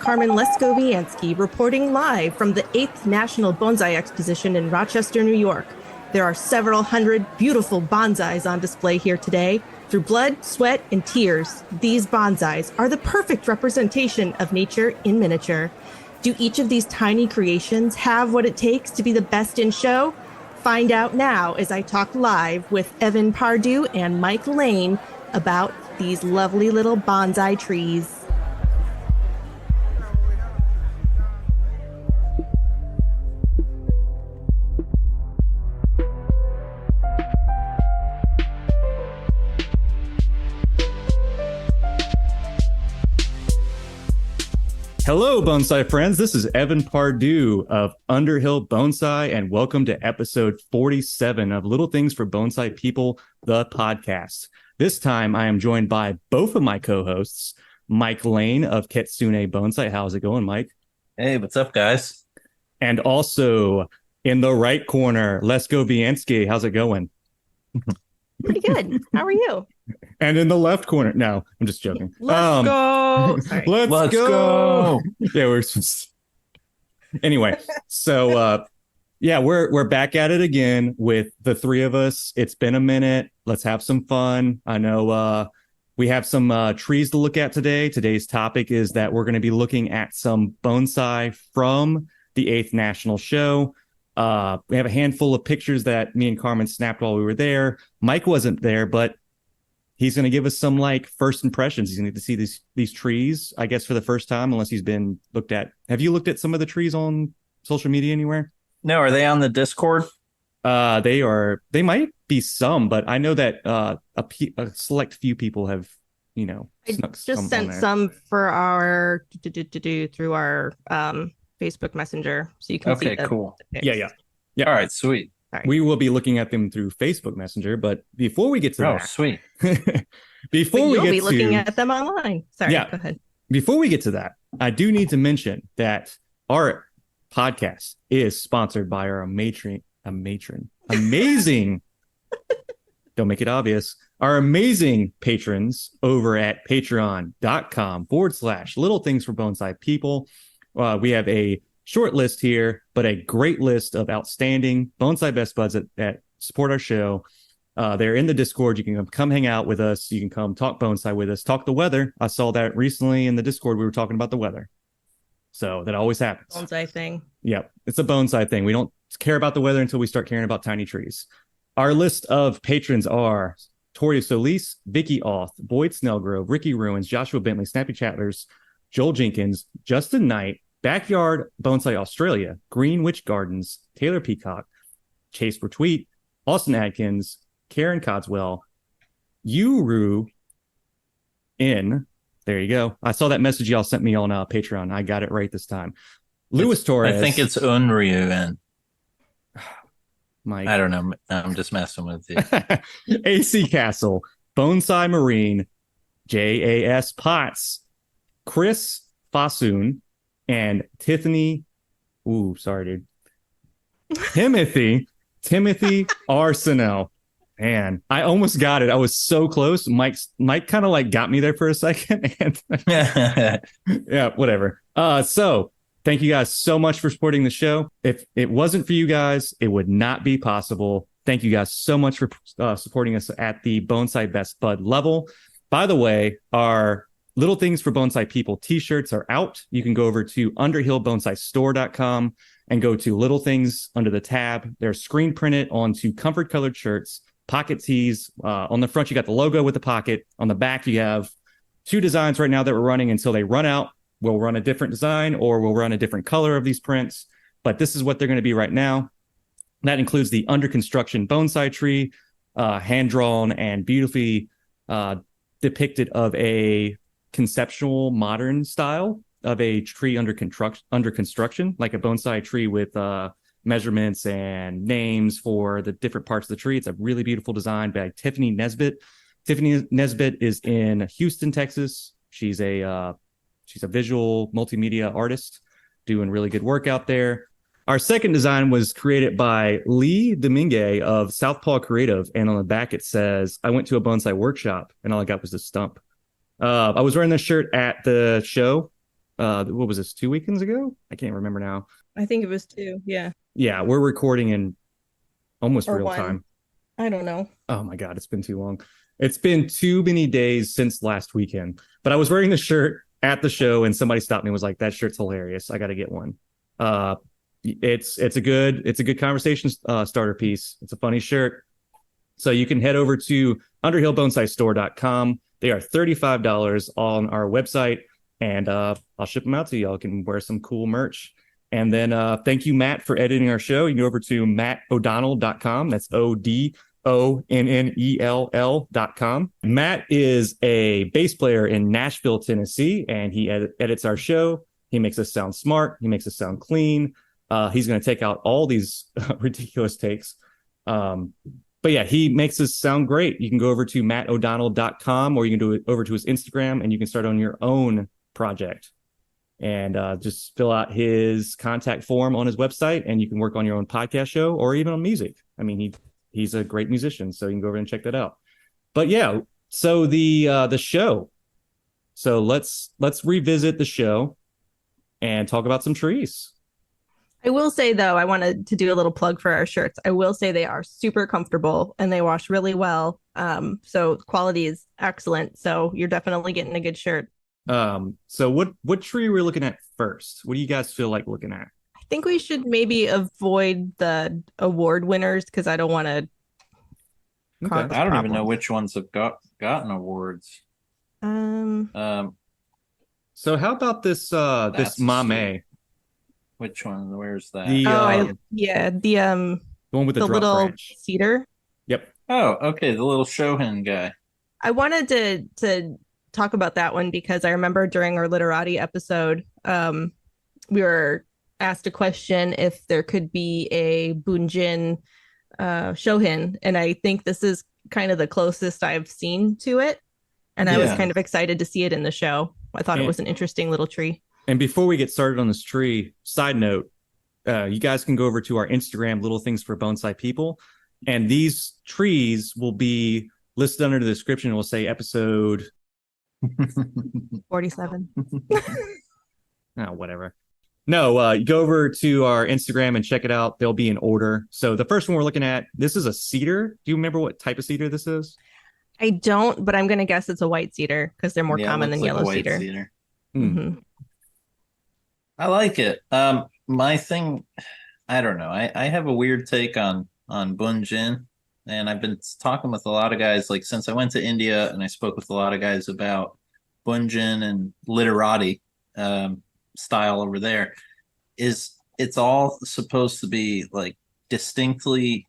Carmen Leskoviansky reporting live from the 8th National Bonsai Exposition in Rochester, New York. There are several hundred beautiful bonsais on display here today. Through blood, sweat, and tears, these bonsais are the perfect representation of nature in miniature. Do each of these tiny creations have what it takes to be the best in show? Find out now as I talk live with Evan Pardue and Mike Lane about these lovely little bonsai trees. Hello, bonsai friends. This is Evan Pardue of Underhill Bonsai, and welcome to episode 47 of Little Things for Bonsai People, the podcast. This time, I am joined by both of my co-hosts, Mike Lane of Kitsune Bonsai. How's it going, Mike? Hey, what's up, guys? And also, in the right corner, Lesko Bianski. How's it going? Pretty good. How are you? And in the left corner, no, I'm just joking. Let's go. Sorry. Let's go. Yeah, anyway. So, we're back at it again with the three of us. It's been a minute. Let's have some fun. I know we have some trees to look at today. Today's topic is that we're going to be looking at some bonsai from the 8th National Show. We have a handful of pictures that me and Carmen snapped while we were there. Mike wasn't there, but he's going to give us some first impressions. He's going to get to see these trees, I guess, for the first time, unless he's been looked at. Have you looked at some of the trees on social media anywhere? No, are they on the Discord? They might be some, but I know that a select few people have, I just sent some for our through our Facebook Messenger, so you can see. Okay, cool. Yeah. All right, sweet. Right. We will be looking at them through Facebook Messenger, but before we get to that, sweet. You'll be looking at them online. Sorry, yeah, go ahead. Before we get to that, I do need to mention that our podcast is sponsored by our amazing, don't make it obvious, our amazing patrons over at patreon.com/little things for bonsai people. We have a short list here, but a great list of outstanding Bonsai Best Buds that support our show. They're in the Discord. You can come hang out with us. You can come talk bonsai with us, talk the weather. I saw that recently in the Discord. We were talking about the weather. So that always happens. Bonsai thing. Yep. It's a bonsai thing. We don't care about the weather until we start caring about tiny trees. Our list of patrons are Toria Solis, Vicky Auth, Boyd Snellgrove, Ricky Ruins, Joshua Bentley, Snappy Chatters, Joel Jenkins, Justin Knight, Backyard Bonsai Australia, Greenwich Gardens, Taylor Peacock, Chase Retweet, Austin Adkins, Karen Codswell, Yuru in. There you go. I saw that message y'all sent me on Patreon. I got it right this time. Luis Torres. I think it's Unryu. Mike. I don't know. I'm just messing with you. AC Castle, Bonsai Marine, JAS Potts, Chris Fasoon, and Tiffany. Ooh, sorry, dude. Timothy Arsenal. Man, I almost got it. I was so close. Mike kind of got me there for a second. And yeah, whatever. So thank you guys so much for supporting the show. If it wasn't for you guys, it would not be possible. Thank you guys so much for supporting us at the Bonsai Best Bud level. By the way, our Little Things for Bonsai People t-shirts are out. You can go over to underhillbonsaistore.com and go to Little Things under the tab. They're screen printed onto comfort colored shirts, pocket tees. On the front, you got the logo with the pocket. On the back, you have two designs right now that we're running until they run out. We'll run a different design or we'll run a different color of these prints. But this is what they're going to be right now. That includes the under construction bonsai tree, hand-drawn and beautifully depicted of a conceptual modern style of a tree under construction, like a bonsai tree with measurements and names for the different parts of the tree. It's a really beautiful design by Tiffany Nesbitt. Tiffany Nesbitt is in Houston, Texas. She's a visual multimedia artist doing really good work out there. Our second design was created by Lee Domingue of Southpaw Creative, and on the back it says, "I went to a bonsai workshop and all I got was a stump." I was wearing this shirt at the show what was this, 2 weekends ago? I can't remember now. I think it was 2. Yeah. Yeah, we're recording in almost Or real 1. time. I don't know. Oh my God, it's been too long. It's been too many days since last weekend. But I was wearing the shirt at the show and somebody stopped me and was like, that shirt's hilarious. I got to get one. It's a good conversation starter piece. It's a funny shirt. So you can head over to underhillbonsai.store.com. They are $35 on our website, and I'll ship them out to you. Y'all can wear some cool merch. And then thank you, Matt, for editing our show. You can go over to mattodonnell.com. That's ODONNELL.com. Matt is a bass player in Nashville, Tennessee, and he edits our show. He makes us sound smart. He makes us sound clean. He's going to take out all these ridiculous takes. But yeah, he makes us sound great. You can go over to mattodonnell.com, or you can do it over to his Instagram, and you can start on your own project. And just fill out his contact form on his website, and you can work on your own podcast show or even on music. I mean, he's a great musician, so you can go over and check that out. But yeah, so the show. So let's revisit the show and talk about some trees. I will say, though, I wanted to do a little plug for our shirts. I will say they are super comfortable and they wash really well. So quality is excellent. So you're definitely getting a good shirt. So what tree are we looking at first? What do you guys feel like looking at? I think we should maybe avoid the award winners because I don't want to. Okay. I don't even know which ones have gotten awards. Um, So how about this this Mame? Which one? Where's that? The the one with the drop little branch. cedar. Yep. Oh, okay, the little Shohin guy. I wanted to talk about that one because I remember during our literati episode, we were asked a question if there could be a Bunjin Shohin, and I think this is kind of the closest I've seen to it, and I was kind of excited to see it in the show. I thought it was an interesting little tree. And before we get started on this tree, side note, you guys can go over to our Instagram, Little Things for Bonsai People, and these trees will be listed under the description. It will say episode 47. Oh, whatever. No, you go over to our Instagram and check it out. They'll be in order. So the first one we're looking at, this is a cedar. Do you remember what type of cedar this is? I don't, but I'm going to guess it's a white cedar because they're more common than yellow white cedar. Mm-hmm. I like it. My thing, I don't know. I have a weird take on Bunjin, and I've been talking with a lot of guys. Like since I went to India, and I spoke with a lot of guys about Bunjin and literati style over there. It's all supposed to be like distinctly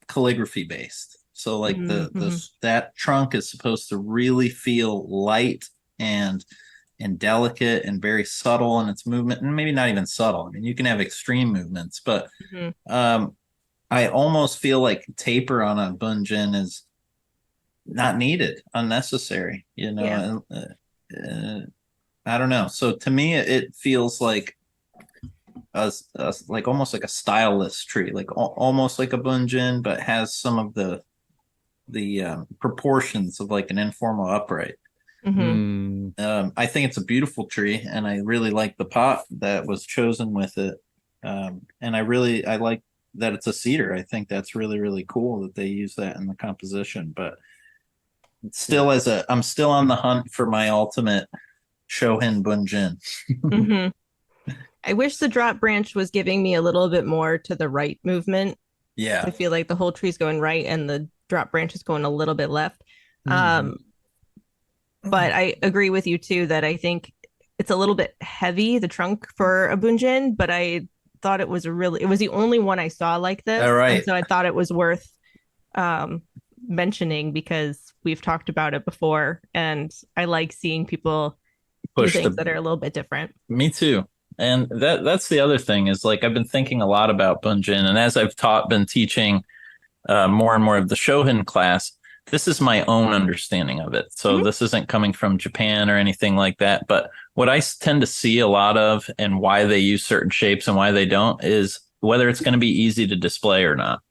calligraphy based. So like that trunk is supposed to really feel light and delicate and very subtle in its movement, and maybe not even subtle. I mean, you can have extreme movements, but I almost feel like taper on a Bunjin is not needed, unnecessary, you know. Yeah. I don't know. So to me, it feels like like almost like a styleless tree, like almost like a Bunjin, but has some of the proportions of like an informal upright. I think it's a beautiful tree, and I really like the pot that was chosen with it. And I like that it's a cedar. I think that's really, really cool that they use that in the composition. But still, I'm still on the hunt for my ultimate Shohin Bunjin. I wish the drop branch was giving me a little bit more to the right movement. Yeah, I feel like the whole tree's going right and the drop branch is going a little bit left. But I agree with you too that I think it's a little bit heavy, the trunk for a Bunjin, but I thought it was the only one I saw like this. All right. And so I thought it was worth mentioning because we've talked about it before, and I like seeing people do things that are a little bit different. Me too. And that's the other thing is like I've been thinking a lot about Bunjin, and as I've been teaching more and more of the Shohin class, this is my own understanding of it. So this isn't coming from Japan or anything like that. But what I tend to see a lot of, and why they use certain shapes and why they don't, is whether it's going to be easy to display or not.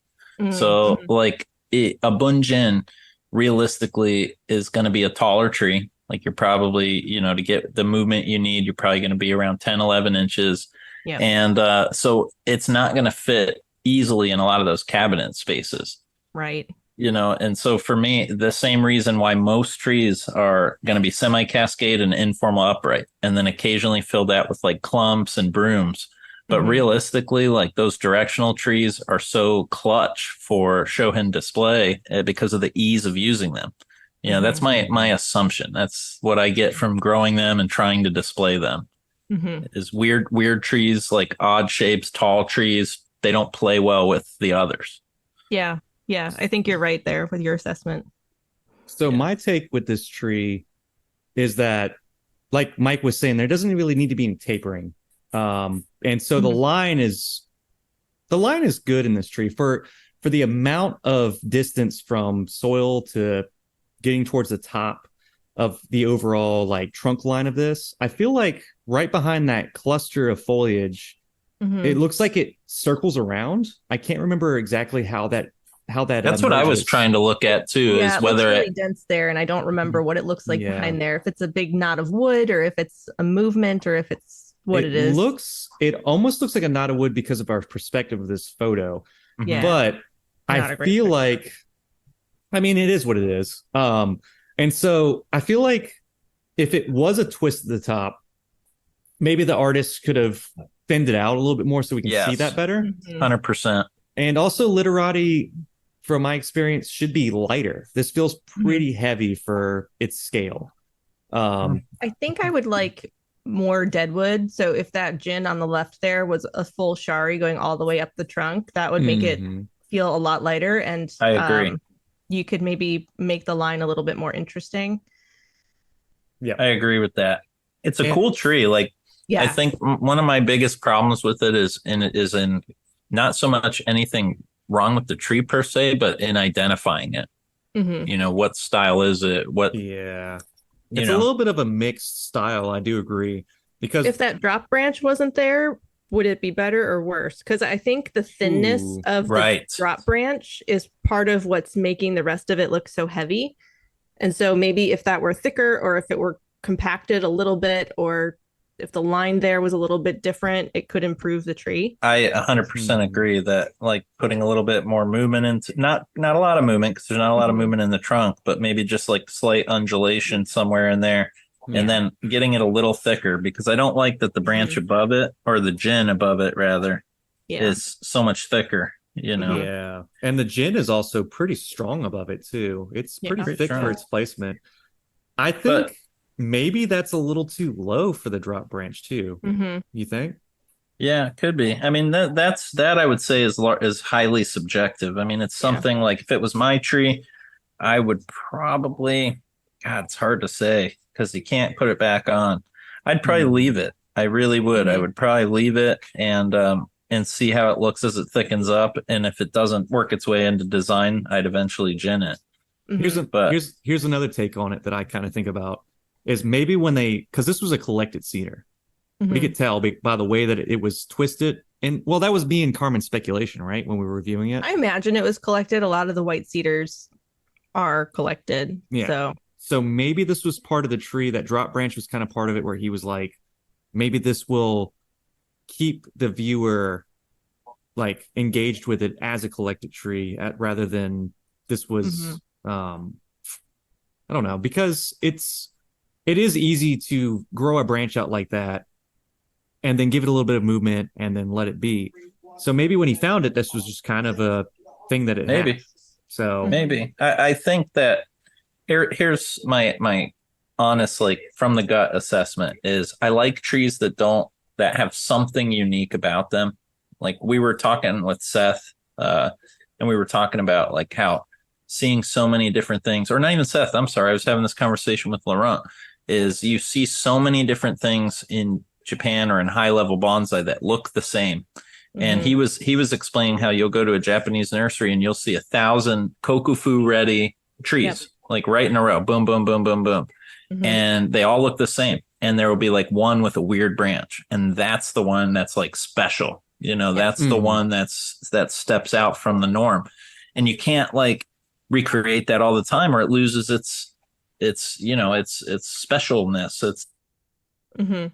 So like a Bunjin realistically is going to be a taller tree. Like you're probably, to get the movement you need, you're probably going to be around 10, 11 inches. Yeah. And so it's not going to fit easily in a lot of those cabinet spaces. Right. And so for me, the same reason why most trees are going to be semi-cascade and informal upright, and then occasionally filled out with like clumps and brooms. But realistically, like those directional trees are so clutch for Shohin display because of the ease of using them. That's my assumption. That's what I get from growing them and trying to display them. Is weird trees, like odd shapes, tall trees. They don't play well with the others. Yeah. Yeah. I think you're right there with your assessment. So my take with this tree is that, like Mike was saying, there doesn't really need to be any tapering. And so the line is good in this tree for the amount of distance from soil to getting towards the top of the overall like trunk line of this. I feel like right behind that cluster of foliage, it looks like it circles around. I can't remember exactly how that that's what I was trying to look at too, Yeah, is whether it looks really dense there, and I don't remember what it looks like behind there. If it's a big knot of wood, or if it's a movement, or if it's what it is. It almost looks like a knot of wood because of our perspective of this photo. Yeah, but I feel like, I mean, it is what it is. And so I feel like if it was a twist at the top, maybe the artist could have thinned it out a little bit more so we can see that better. 100%. And also literati, from my experience, should be lighter. This feels pretty heavy for its scale. I think I would like more deadwood. So if that gin on the left there was a full shari going all the way up the trunk, that would make it feel a lot lighter. And I agree. You could maybe make the line a little bit more interesting. Yeah, I agree with that. It's a cool tree. Like, I think one of my biggest problems with it is in not so much anything wrong with the tree per se, but in identifying it. What style is it? It's a little bit of a mixed style. I do agree, because if that drop branch wasn't there, would it be better or worse? Because I think the thinness of the drop branch is part of what's making the rest of it look so heavy. And so maybe if that were thicker, or if it were compacted a little bit, or if the line there was a little bit different, it could improve the tree. I 100% agree that, like, putting a little bit more movement into, not a lot of movement, because there's not a lot of movement in the trunk, but maybe just like slight undulation somewhere in there. And then getting it a little thicker, because I don't like that the branch above it, or the gin above it rather, is so much thicker, Yeah. And the gin is also pretty strong above it too. It's pretty thick for its placement. I think maybe that's a little too low for the drop branch too. You think? Yeah, it could be. I mean, that I would say is highly subjective. I mean, it's something like, if it was my tree, I would probably, God, it's hard to say because you can't put it back on. I'd probably leave it. I really would. I would probably leave it and see how it looks as it thickens up. And if it doesn't work its way into design, I'd eventually gin it. Here's another take on it that I kind of think about, is maybe when because this was a collected cedar. We could tell by the way that it was twisted. And well, that was me and Carmen's speculation, right? When we were reviewing it. I imagine it was collected. A lot of the white cedars are collected. Yeah. So maybe this was part of the tree. That drop branch was kind of part of it, where he was like, maybe this will keep the viewer like engaged with it as a collected tree rather than this was, I don't know, because it is easy to grow a branch out like that and then give it a little bit of movement and then let it be. So maybe when he found it, this was just kind of a thing that it maybe had. So maybe I think that here's my honest, like, from the gut assessment is, I like trees that have something unique about them. Like, we were talking with Seth, and we were talking about like how seeing so many different things, or not even Seth, I'm sorry, I was having this conversation with Laurent, is you see so many different things in Japan or in high level bonsai that look the same. And he was explaining how you'll go to a Japanese nursery and you'll see 1,000 kokufu ready trees, like right in a row, boom, boom, boom, boom, boom. And they all look the same. And there will be like one with a weird branch. And that's the one that's like special. That's the one that steps out from the norm. And you can't like recreate that all the time, or it loses it's it's specialness. It's Hmm.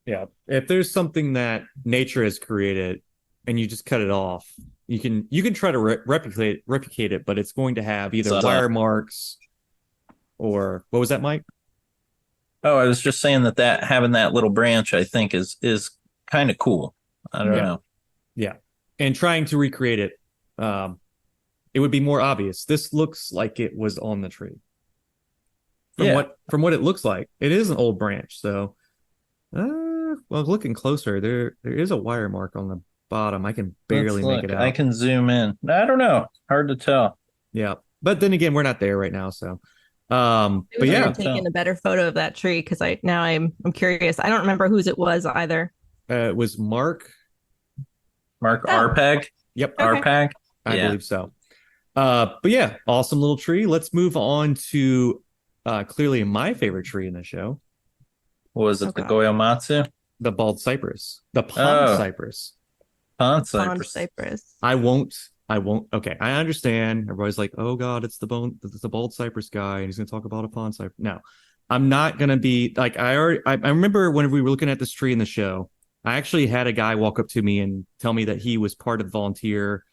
Yeah. If there's something that nature has created and you just cut it off, you can try to replicate it, but it's going to have either wire marks or what was that, Mike? Oh, I was just saying that having that little branch, I think is kind of cool. I don't Yeah. know. Yeah. And trying to recreate it, it would be more obvious. This looks like it was on the tree. Yeah. From what it looks like, it is an old branch. So, well, looking closer, there is a wire mark on the bottom. I can Let's barely make it look. I out. can zoom in. I don't know. Hard to tell. Yeah, but then again, we're not there right now. So, I but wish I yeah, had taken a better photo of that tree because I'm curious. I don't remember whose it was either. it was Mark. Mark Oh, Arpeg. Yep, okay. Arpeg. I Yeah. believe so. But yeah, awesome little tree. Let's move on to clearly my favorite tree in the show, What was it? The Okay. Goyomatsu? the bald cypress, the pond Oh, cypress. pond Pond cypress. cypress. I won't. Okay, I understand. Everybody's like, "Oh God, it's the bald cypress guy, and he's going to talk about a pond cypress." No, I'm not going to be like I remember when we were looking at this tree in the show. I actually had a guy walk up to me and tell me that he was part of the volunteer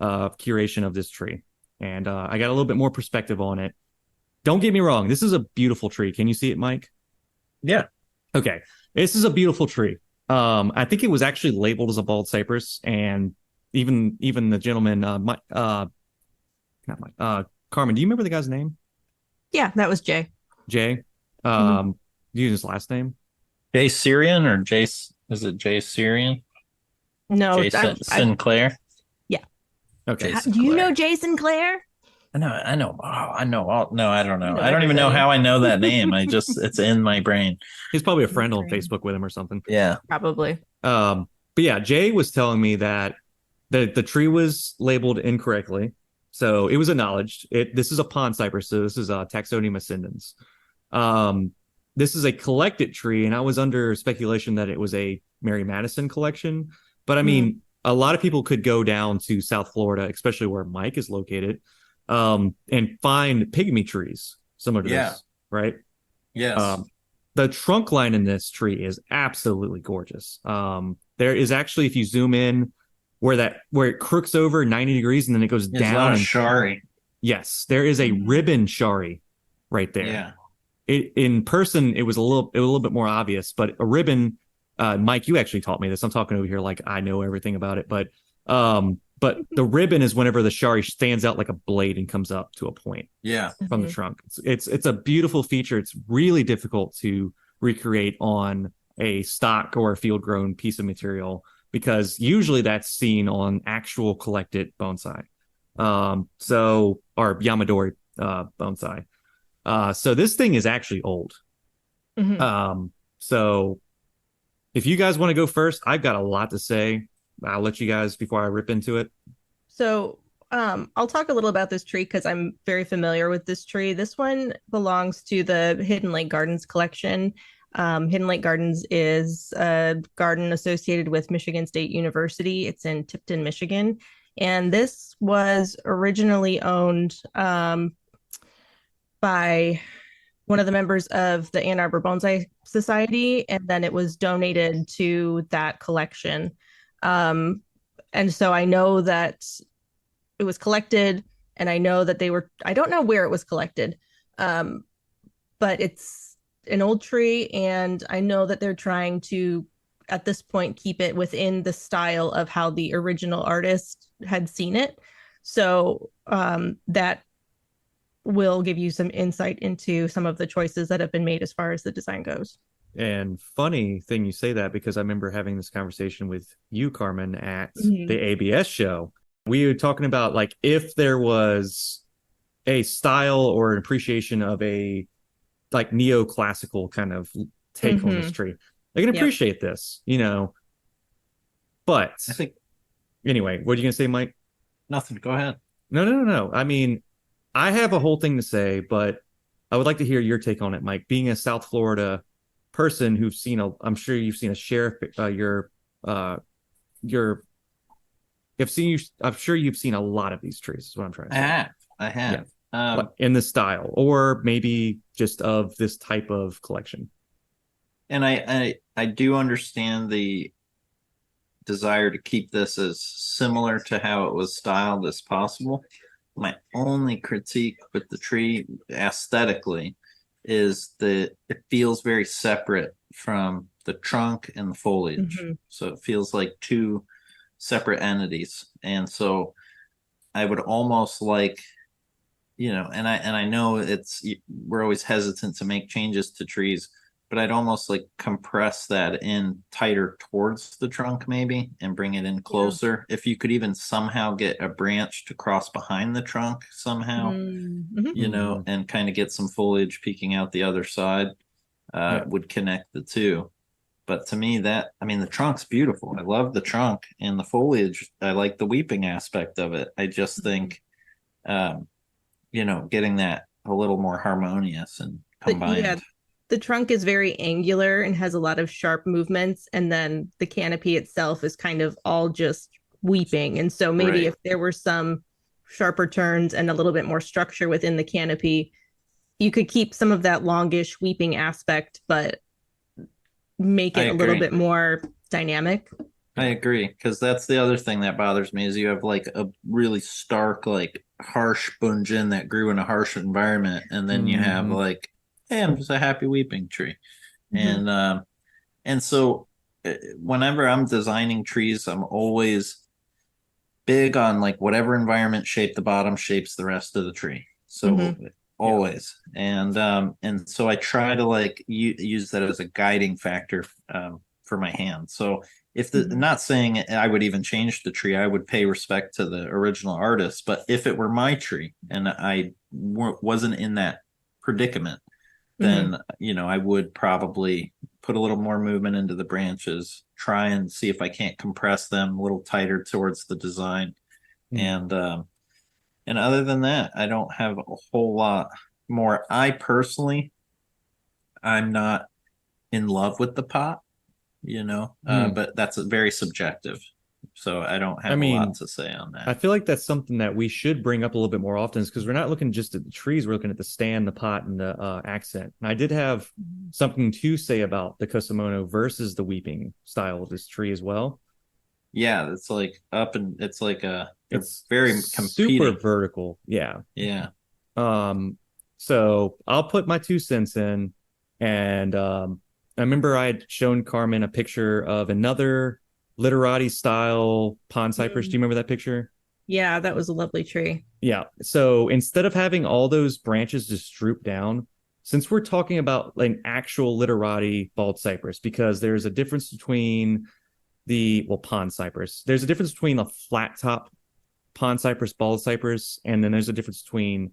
curation of this tree, and I got a little bit more perspective on it. Don't get me wrong. This is a beautiful tree. Can you see it, Mike? Yeah. Okay, this is a beautiful tree. I think it was actually labeled as a bald cypress, and even the gentleman, not Mike, Carmen. Do you remember the guy's name? Yeah, that was Jay. Jay. Mhm. Do you use his last name? Jay Syrian or Jace? Is it Jay Syrian? No, Jason Sinclair? yeah. Okay. Jason Do you know Clare. Jason Clare? I know. I know. Oh, I know. No, I don't know. You know I don't even know everybody. how I know that name. It's in my brain. He's probably a friend on Great. Facebook with him or something. Yeah. Probably. But yeah, Jay was telling me that the tree was labeled incorrectly. So it was acknowledged. This is a pond cypress, so this is a Taxodium ascendens. This is a collected tree, and I was under speculation that it was a Mary Madison collection. But I mean, a lot of people could go down to South Florida, especially where Mike is located, and find pygmy trees similar to this, right? Yes. The trunk line in this tree is absolutely gorgeous. There is actually, if you zoom in, where it crooks over 90 degrees and then it goes There's down. a lot of and shari. yes, there is a ribbon shari right there. Yeah. In person, it was a little bit more obvious, but a ribbon. Mike, you actually taught me this. I'm talking over here like I know everything about it, but the ribbon is whenever the shari stands out like a blade and comes up to a point Yeah. from the trunk. It's a beautiful feature. It's really difficult to recreate on a stock or a field grown piece of material because usually that's seen on actual collected bonsai. Or Yamadori bonsai. So this thing is actually old. Mhm. So if you guys want to go first, I've got a lot to say. I'll let you guys before I rip into it. So, I'll talk a little about this tree because I'm very familiar with this tree. This one belongs to the Hidden Lake Gardens collection. Hidden Lake Gardens is a garden associated with Michigan State University. It's in Tipton, Michigan. And this was originally owned by one of the members of the Ann Arbor Bonsai Society, and then it was donated to that collection. And so I know that it was collected, and I know that I don't know where it was collected, but it's an old tree, and I know that they're trying to, at this point, keep it within the style of how the original artist had seen it. So that will give you some insight into some of the choices that have been made as far as the design goes. And funny thing you say that because I remember having this conversation with you, Carmen, at the ABS show. We were talking about like if there was a style or an appreciation of a like neoclassical kind of take on this tree. They can appreciate this, But I think anyway, what are you gonna say, Mike? nothing. Go ahead. No. I mean, I have a whole thing to say, but I would like to hear your take on it, Mike. Being a South Florida person who's I'm sure you've seen a sheriff, I'm sure you've seen a lot of these trees. Is what I'm trying to say. I have. Yeah. in the style, or maybe just of this type of collection. And I do understand the desire to keep this as similar to how it was styled as possible. My only critique with the tree aesthetically is that it feels very separate from the trunk and the foliage. Mm-hmm. So it feels like two separate entities. And so I would almost like, and I know we're always hesitant to make changes to trees, but I'd almost like compress that in tighter towards the trunk maybe and bring it in closer. If you could even somehow get a branch to cross behind the trunk somehow, Mm-hmm. and kind of get some foliage peeking out the other side, would connect the two. But to me, the trunk's beautiful. I love the trunk and the foliage. I like the weeping aspect of it. I just think, getting that a little more harmonious and combined. Yeah, the trunk is very angular and has a lot of sharp movements, and then the canopy itself is kind of all just weeping. And so maybe Right. if there were some sharper turns and a little bit more structure within the canopy, you could keep some of that longish weeping aspect, but make I it a little agree. bit more dynamic. I agree, because that's the other thing that bothers me is you have like a really stark, like harsh bunjin that grew in a harsh environment, and then you have Mhm. like, hey, I'm just a happy weeping tree, Mhm. and so whenever I'm designing trees, I'm always big on like whatever environment shape the bottom shapes the rest of the tree. So Mhm. always, and so I try to like use that as a guiding factor for my hand. So if Mhm. not saying I would even change the tree, I would pay respect to the original artist. But if it were my tree and I wasn't in that predicament, Mhm. then I would probably put a little more movement into the branches, try and see if I can't compress them a little tighter towards the design. Mm. And other than that, I don't have a whole lot more. I'm not in love with the pot, Mm. but that's very subjective. So I don't I have a lot mean, to say on I that. feel like that's something that we should bring up a little bit more often, is because we're not looking just at the trees, we're looking at the stand, the pot, and the accent. And I did have something to say about the Kosamono versus the weeping style of this tree as well. Yeah, it's like up and it's like they're It's very super competing. vertical. Yeah. Yeah. Um, so I'll put my 2 cents in. And I remember I had shown Carmen a picture of another literati style pond cypress. Do Mm. you remember that picture? Yeah, that was a lovely tree. Yeah. So instead of having all those branches just droop down, since we're talking about like an actual literati bald cypress, because there's a difference between pond cypress. There's a difference between a flat top pond cypress, bald cypress, and then there's a difference between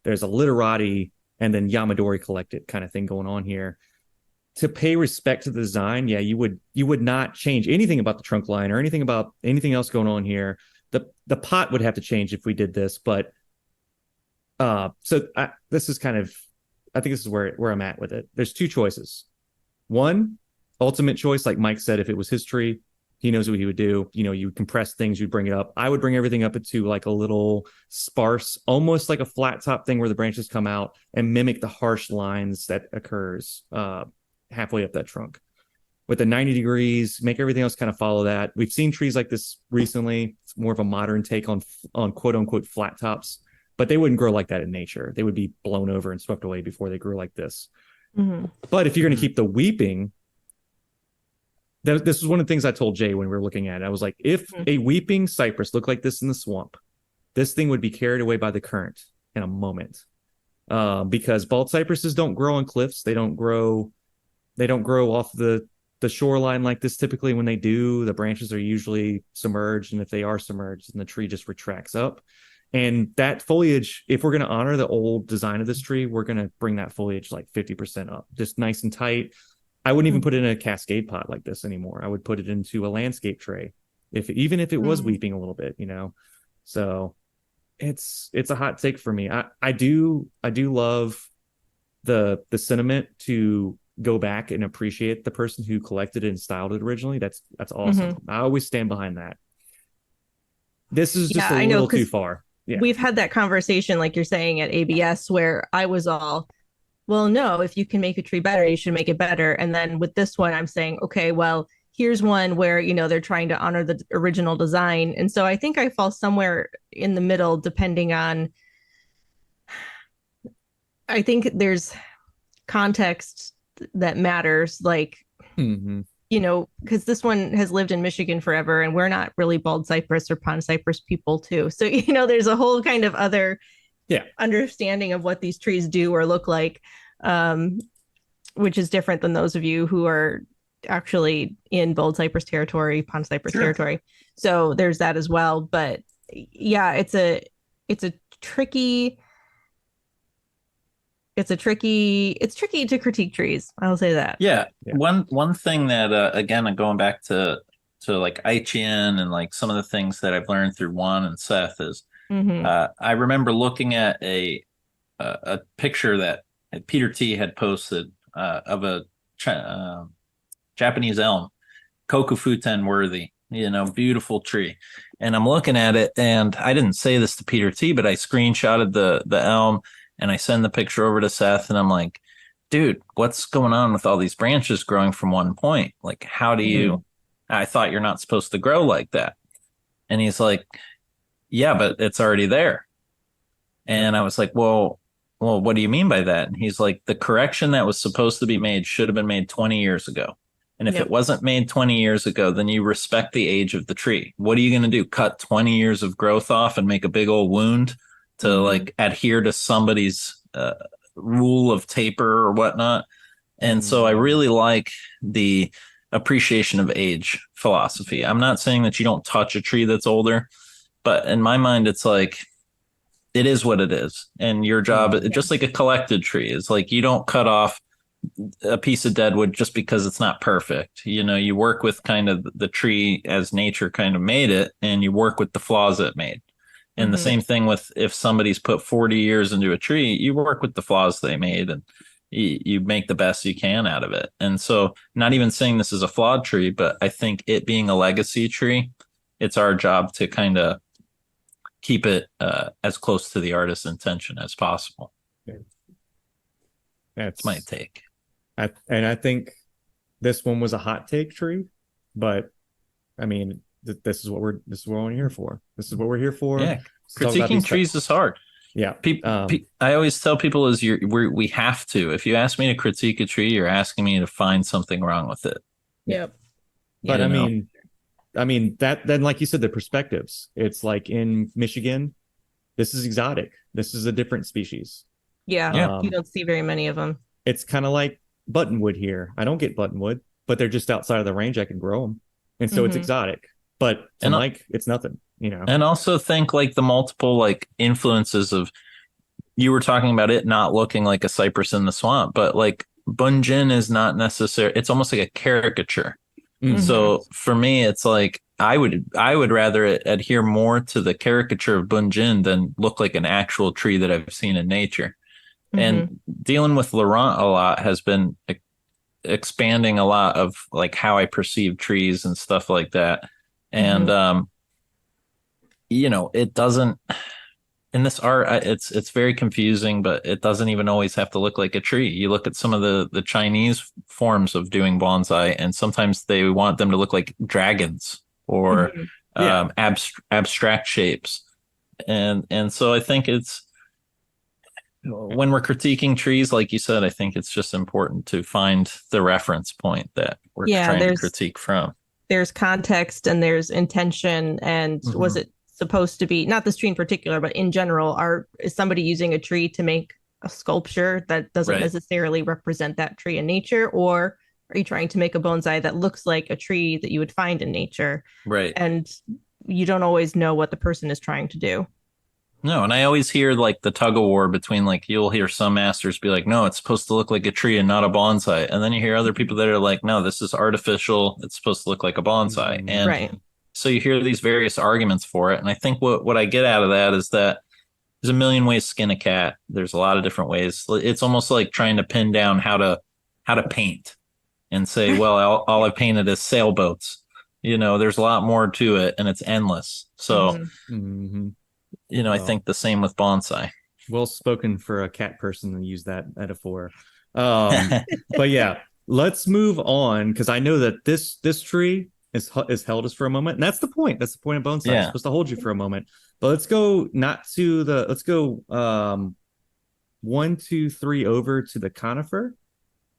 there's a literati and then Yamadori collected kind of thing going on here. To pay respect to the design, yeah, you would not change anything about the trunk line or anything about anything else going on here. The pot would have to change if we did this, but this is kind of, I think this is where I'm at with it. There's two choices. One, ultimate choice, like Mike said, if it was his tree, he knows what he would do. You would compress things, you'd bring it up. I would bring everything up into like a little sparse, almost like a flat top thing where the branches come out and mimic the harsh lines that occurs halfway up that trunk. With the 90 degrees, make everything else kind of follow that. We've seen trees like this recently. It's more of a modern take on quote unquote flat tops, but they wouldn't grow like that in nature. They would be blown over and swept away before they grew like this. Mm-hmm. But if you're going to keep the weeping, this is one of the things I told Jay when we were looking at it. I was like, if a weeping cypress looked like this in the swamp, this thing would be carried away by the current in a moment. Because bald cypresses don't grow on cliffs. They don't grow off the shoreline like this. Typically, when they do, the branches are usually submerged, and if they are submerged, then the tree just retracts up. And that foliage, if we're going to honor the old design of this tree, we're going to bring that foliage like 50% up, just nice and tight. I wouldn't even put it in a cascade pot like this anymore. I would put it into a landscape tray, even if it was weeping a little bit. So it's a hot take for me. I do love the sentiment to go back and appreciate the person who collected it and styled it originally. That's awesome. Mm-hmm. I always stand behind that. This is just Yeah, a I know little too because far. we've had that conversation, like you're saying, at ABS, where I was all, well, no, if you can make a tree better, you should make it better. And then with this one, I'm saying, okay, well, here's one where, they're trying to honor the original design. And so I think I fall somewhere in the middle, depending on, I think there's context that matters. Like, Mm-hmm. Because this one has lived in Michigan forever, and we're not really bald cypress or pond cypress people too. So, there's a whole kind of other understanding of what these trees do or look like, which is different than those of you who are actually in bald cypress territory, pond cypress territory. So there's that as well. But yeah, it's a tricky. It's tricky to critique trees. I'll say that. Yeah. One thing that again, going back to like Aichian and like some of the things that I've learned through Juan and Seth is I remember looking at a picture that Peter T had posted of a Japanese elm, Kokufuten worthy, beautiful tree. And I'm looking at it, and I didn't say this to Peter T, but I screenshotted the elm. And I send the picture over to Seth, and I'm like, dude, what's going on with all these branches growing from one point? Like, how do you, I thought you're not supposed to grow like that. And he's like, yeah, but it's already there. And I was like, well, what do you mean by that? And he's like, the correction that was supposed to be made should have been made 20 years ago. And if it wasn't made 20 years ago, then you respect the age of the tree. What are you going to do? Cut 20 years of growth off and make a big old wound to like adhere to somebody's rule of taper or whatnot. And so I really like the appreciation of age philosophy. I'm not saying that you don't touch a tree that's older, but in my mind, it's like, it is what it is. And your job, just like a collected tree, is like, you don't cut off a piece of deadwood just because it's not perfect. You work with kind of the tree as nature kind of made it, and you work with the flaws it made. And the same thing with if somebody's put 40 years into a tree, you work with the flaws they made, and you make the best you can out of it. And so, not even saying this is a flawed tree, but I think it being a legacy tree, it's our job to kind of keep it as close to the artist's intention as possible. That's my take. I think this one was a hot take tree, but I mean, this is what we're here for. This is what we're here for. Yeah, critiquing trees is hard. Yeah, I always tell people we have to. If you ask me to critique a tree, you're asking me to find something wrong with it. Yep. But I mean that then, like you said, the perspectives. It's like in Michigan, this is exotic. This is a different species. Yeah. You don't see very many of them. It's kind of like buttonwood here. I don't get buttonwood, but they're just outside of the range. I can grow them, and so it's exotic. But it's nothing, And also think like the multiple like influences of, you were talking about it not looking like a cypress in the swamp, but like Bunjin is not necessary. It's almost like a caricature. So for me, it's like I would rather adhere more to the caricature of Bunjin than look like an actual tree that I've seen in nature. And dealing with Laurent a lot has been expanding a lot of like how I perceive trees and stuff like that. And, it doesn't, in this art, it's very confusing, but it doesn't even always have to look like a tree. You look at some of the Chinese forms of doing bonsai, and sometimes they want them to look like dragons or abstract shapes. And so I think it's, when we're critiquing trees, like you said, I think it's just important to find the reference point that we're trying to critique from. There's context and there's intention, and was it supposed to be, not this tree in particular, but in general, is somebody using a tree to make a sculpture that doesn't necessarily represent that tree in nature, or are you trying to make a bonsai that looks like a tree that you would find in nature? Right. And you don't always know what the person is trying to do. No, and I always hear like the tug of war between, like, you'll hear some masters be like, no, it's supposed to look like a tree and not a bonsai. And then you hear other people that are like, no, this is artificial. It's supposed to look like a bonsai. And so you hear these various arguments for it. And I think what I get out of that is that there's a million ways to skin a cat. There's a lot of different ways. It's almost like trying to pin down how to paint and say, well, all I painted is sailboats. There's a lot more to it, and it's endless. So I Well, think the same with bonsai. well spoken for a cat person to use that metaphor. But yeah, let's move on because I know that this tree is held us for a moment, and that's the point. That's the point of bonsai. It's Yeah. supposed to hold you for a moment. But let's go not to the. Let's go one, two, three over to the conifer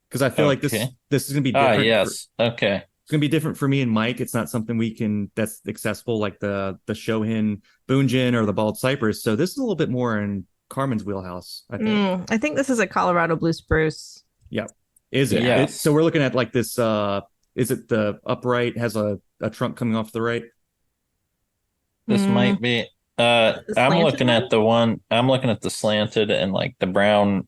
because I feel like Okay. this is gonna be Ah, different. yes. Okay. It's gonna be different for me and Mike. It's not something we can that's accessible like the Shohin Boonjin or the bald cypress. So this is a little bit more in Carmen's wheelhouse, I think. I think this is a Colorado blue spruce. Yep. Is it? Yeah. So we're looking at like this is it the upright has a trunk coming off the right? This Mm, might be the I'm slanted looking at I'm looking at the slanted and like the brown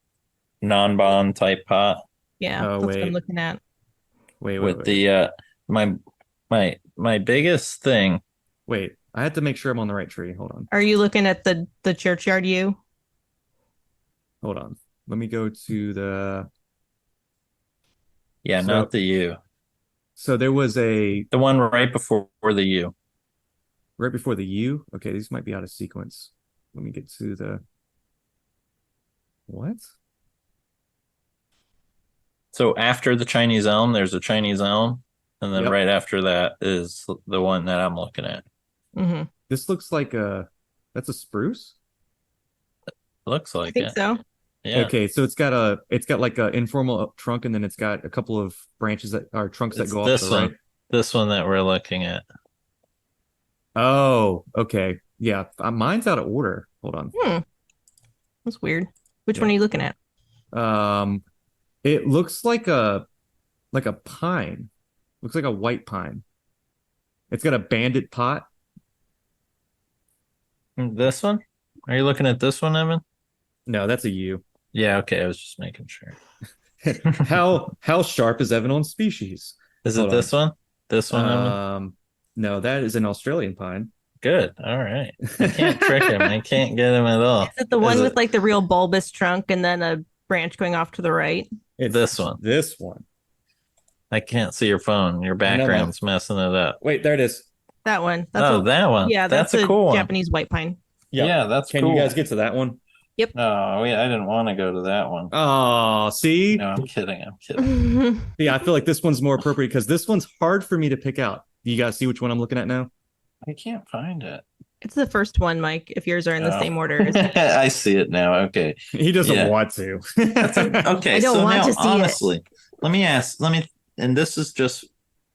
non-bond type pot Yeah, Oh that's what I'm wait. looking at. with Wait. the my my biggest thing. Wait. I had to make sure I'm on the right tree. Hold on. Are you looking at the churchyard yew? Hold on. Let me go to the Yeah, so not the U. so there was a The one right before the U. right before the U. Okay, these might be out of sequence. Let me get to the what? So after the Chinese elm, there's a Chinese elm, and then Yep. right after that is the one that I'm looking at. Mm-hmm. This looks like that's a spruce. Looks I like think it. so. Yeah. Okay, so it's got like a informal trunk and then it's got a couple of branches that are trunks that It's go off to this the right. one. This one that we're looking at. Oh, okay. Yeah, mine's out of order. Hold on. That's weird. Which Yeah. one are you looking at? Um, it looks like a pine. Looks like a white pine. It's got a bandit pot. This one? Are you looking at this one, Evan? No, that's a U. Yeah, okay. I was just making sure. How sharp is Evan on species? Is Hold it this one? This one, Evan? No, that is an Australian pine. Good. All right. I can't trick him. I can't get him at all. Is it the one Is with it like the real bulbous trunk and then a branch going off to the right? It's this one? This one. I can't see your phone. Your background's messing it up. Wait, there it is. That one. Oh, that one. Yeah, that's a cool one. Japanese white pine. Yeah, that's Can cool. you guys get to that one? Oh, yeah, I didn't want to go to that one. Oh, see? No, I'm kidding. I'm kidding. Yeah, I feel like this one's more appropriate because this one's hard for me to pick out. You guys see which one I'm looking at now? I can't find it. It's the first one, Mike, if yours are in the Oh. same order. I see it now. Okay. He doesn't Yeah. want to. Okay. I don't so want now, to see it. honestly, and this is just,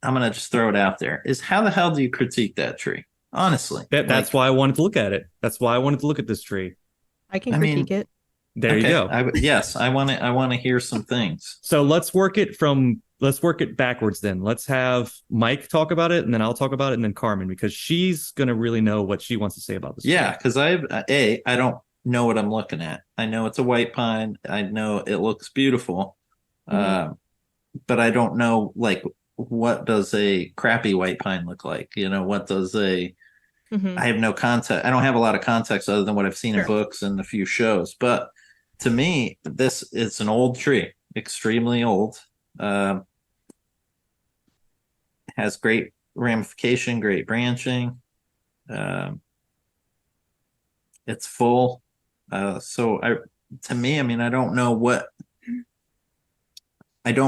I'm going to just throw it out there, is how the hell do you critique that tree? Honestly. That's why I wanted to look at it. That's why I wanted to look at this tree. I can I mean, critique it. There you go. Yes, I want to hear some things. So let's work it backwards then. Let's have Mike talk about it and then I'll talk about it and then Carmen because she's going to really know what she wants to say about this. Yeah, because I don't know what I'm looking at. I know it's a white pine. I know it looks beautiful. Mhm. But I don't know, like, what does a crappy white pine look like? What does I have no context. I don't have a lot of context other than what I've seen in books and a few shows. But to me, this is an old tree, extremely old. Has great ramification, great branching. It's full. To me, I mean, I don't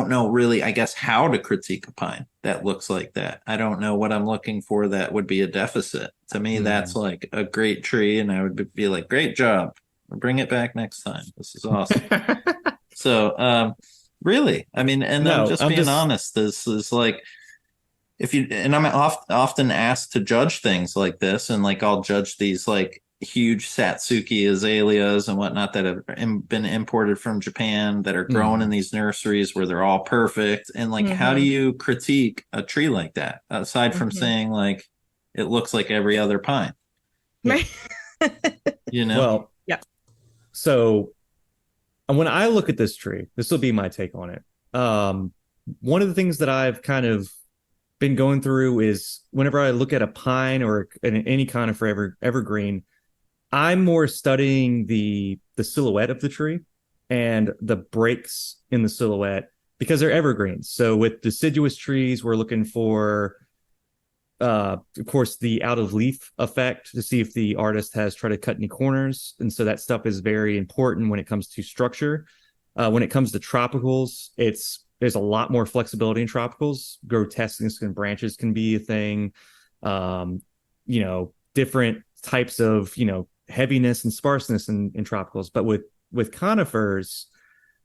know really, I guess, how to critique a pine that looks like that. I don't know what I'm looking for that would be a deficit. To me, that's like a great tree, and I would be like, great job. Bring it back next time. This is awesome. So, really, I mean, and No, I'm being honest. This is like, and I'm often asked to judge things like this, and like I'll judge these like huge Satsuki azaleas and whatnot that have been imported from Japan that are grown in these nurseries where they're all perfect. And like, how do you critique a tree like that aside from saying like it looks like every other pine? Right. Well, yeah. So when I look at this tree, this will be my take on it. One of the things that I've kind of been going through is whenever I look at a pine or any kind of evergreen, I'm more studying the silhouette of the tree and the breaks in the silhouette because they're evergreens. So with deciduous trees, we're looking for of course, the out of leaf effect to see if the artist has tried to cut any corners. And so that stuff is very important when it comes to structure. When it comes to tropicals, there's a lot more flexibility in tropicals. Grotesqueness and branches can be a thing. Different types of, heaviness and sparseness in tropicals. But with conifers,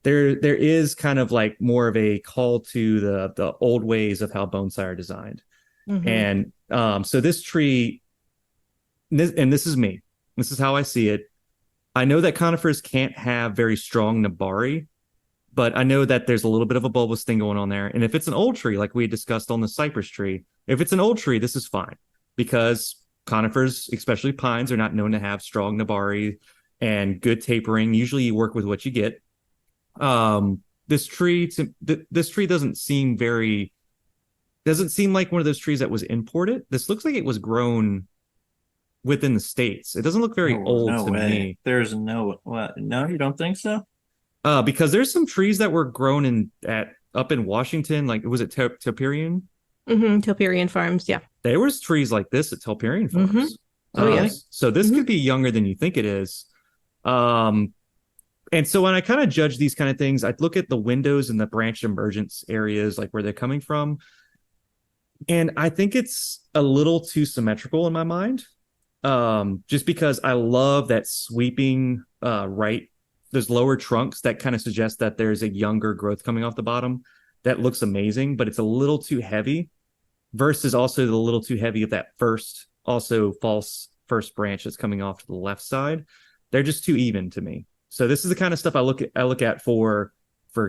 there is kind of like more of a call to the old ways of how bonsai are designed. And so this tree, and this is me, this is how I see it. I know that conifers can't have very strong nabari, but I know that there's a little bit of a bulbous thing going on there. And if it's an old tree, like we had discussed on the cypress tree, if it's an old tree, this is fine, because conifers, especially pines, are not known to have strong nabari and good tapering. Usually you work with what you get. This tree doesn't seem like one of those trees that was imported. This looks like it was grown within the States. It doesn't look very old to me. There's no you don't think so? Because there's some trees that were grown up in Washington, like was it Toperian? Toperian Farms, yeah. There was trees like this at Toperian Farms. Oh, yes. So this could be younger than you think it is. And so when I kind of judge these kind of things, I look at the windows and the branch emergence areas, like where they're coming from. And I think it's a little too symmetrical in my mind. Just because I love that sweeping those lower trunks that kind of suggest that there's a younger growth coming off the bottom. That looks amazing, but it's a little too heavy versus also the little too heavy of that false first branch that's coming off to the left side. They're just too even to me. So this is the kind of stuff I look at for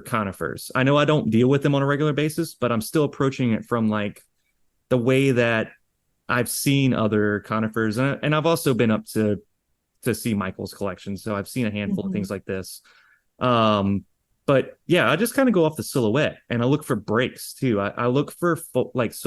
conifers. I know I don't deal with them on a regular basis, but I'm still approaching it from like the way that I've seen other conifers, and I've also been up to see Michael's collection, so I've seen a handful of things like this. But yeah, I just kind of go off the silhouette, and I look for breaks too. I look for foliage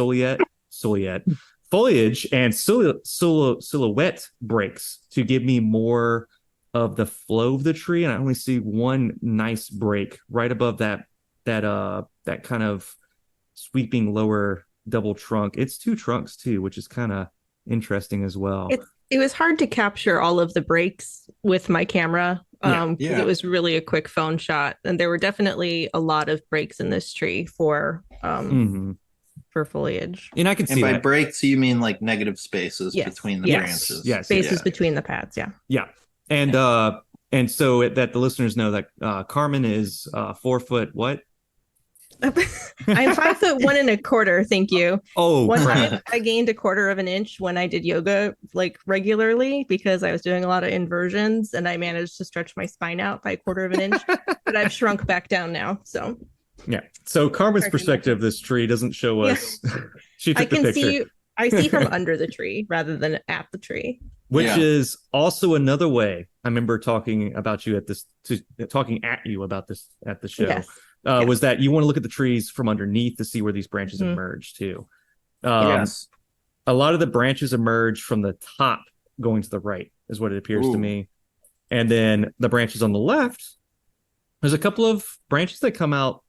and silhouette breaks to give me more of the flow of the tree, and I only see one nice break right above that kind of sweeping lower double trunk. It's two trunks too, which is kind of interesting as well. It was hard to capture all of the breaks with my camera. It was really a quick phone shot, and there were definitely a lot of breaks in this tree for foliage. And I can see by that. breaks, you mean like negative spaces between the branches. Yes. Spaces between the pads. Yeah. And so that the listeners know that Carmen is 4 foot what? I'm 5'1.25". Thank you. Oh, one time I gained 1/4 of an inch when I did yoga like regularly because I was doing a lot of inversions, and I managed to stretch my spine out by 1/4 of an inch. But I've shrunk back down now. So yeah. So Carmen's perspective of this tree doesn't show us. She took the picture. I see from under the tree rather than at the tree. Which is also another way. I remember talking about you talking at you about this at the show. Yes. Was that you want to look at the trees from underneath to see where these branches emerge too. Yes. A lot of the branches emerge from the top going to the right is what it appears to me. And then the branches on the left, there's a couple of branches that come out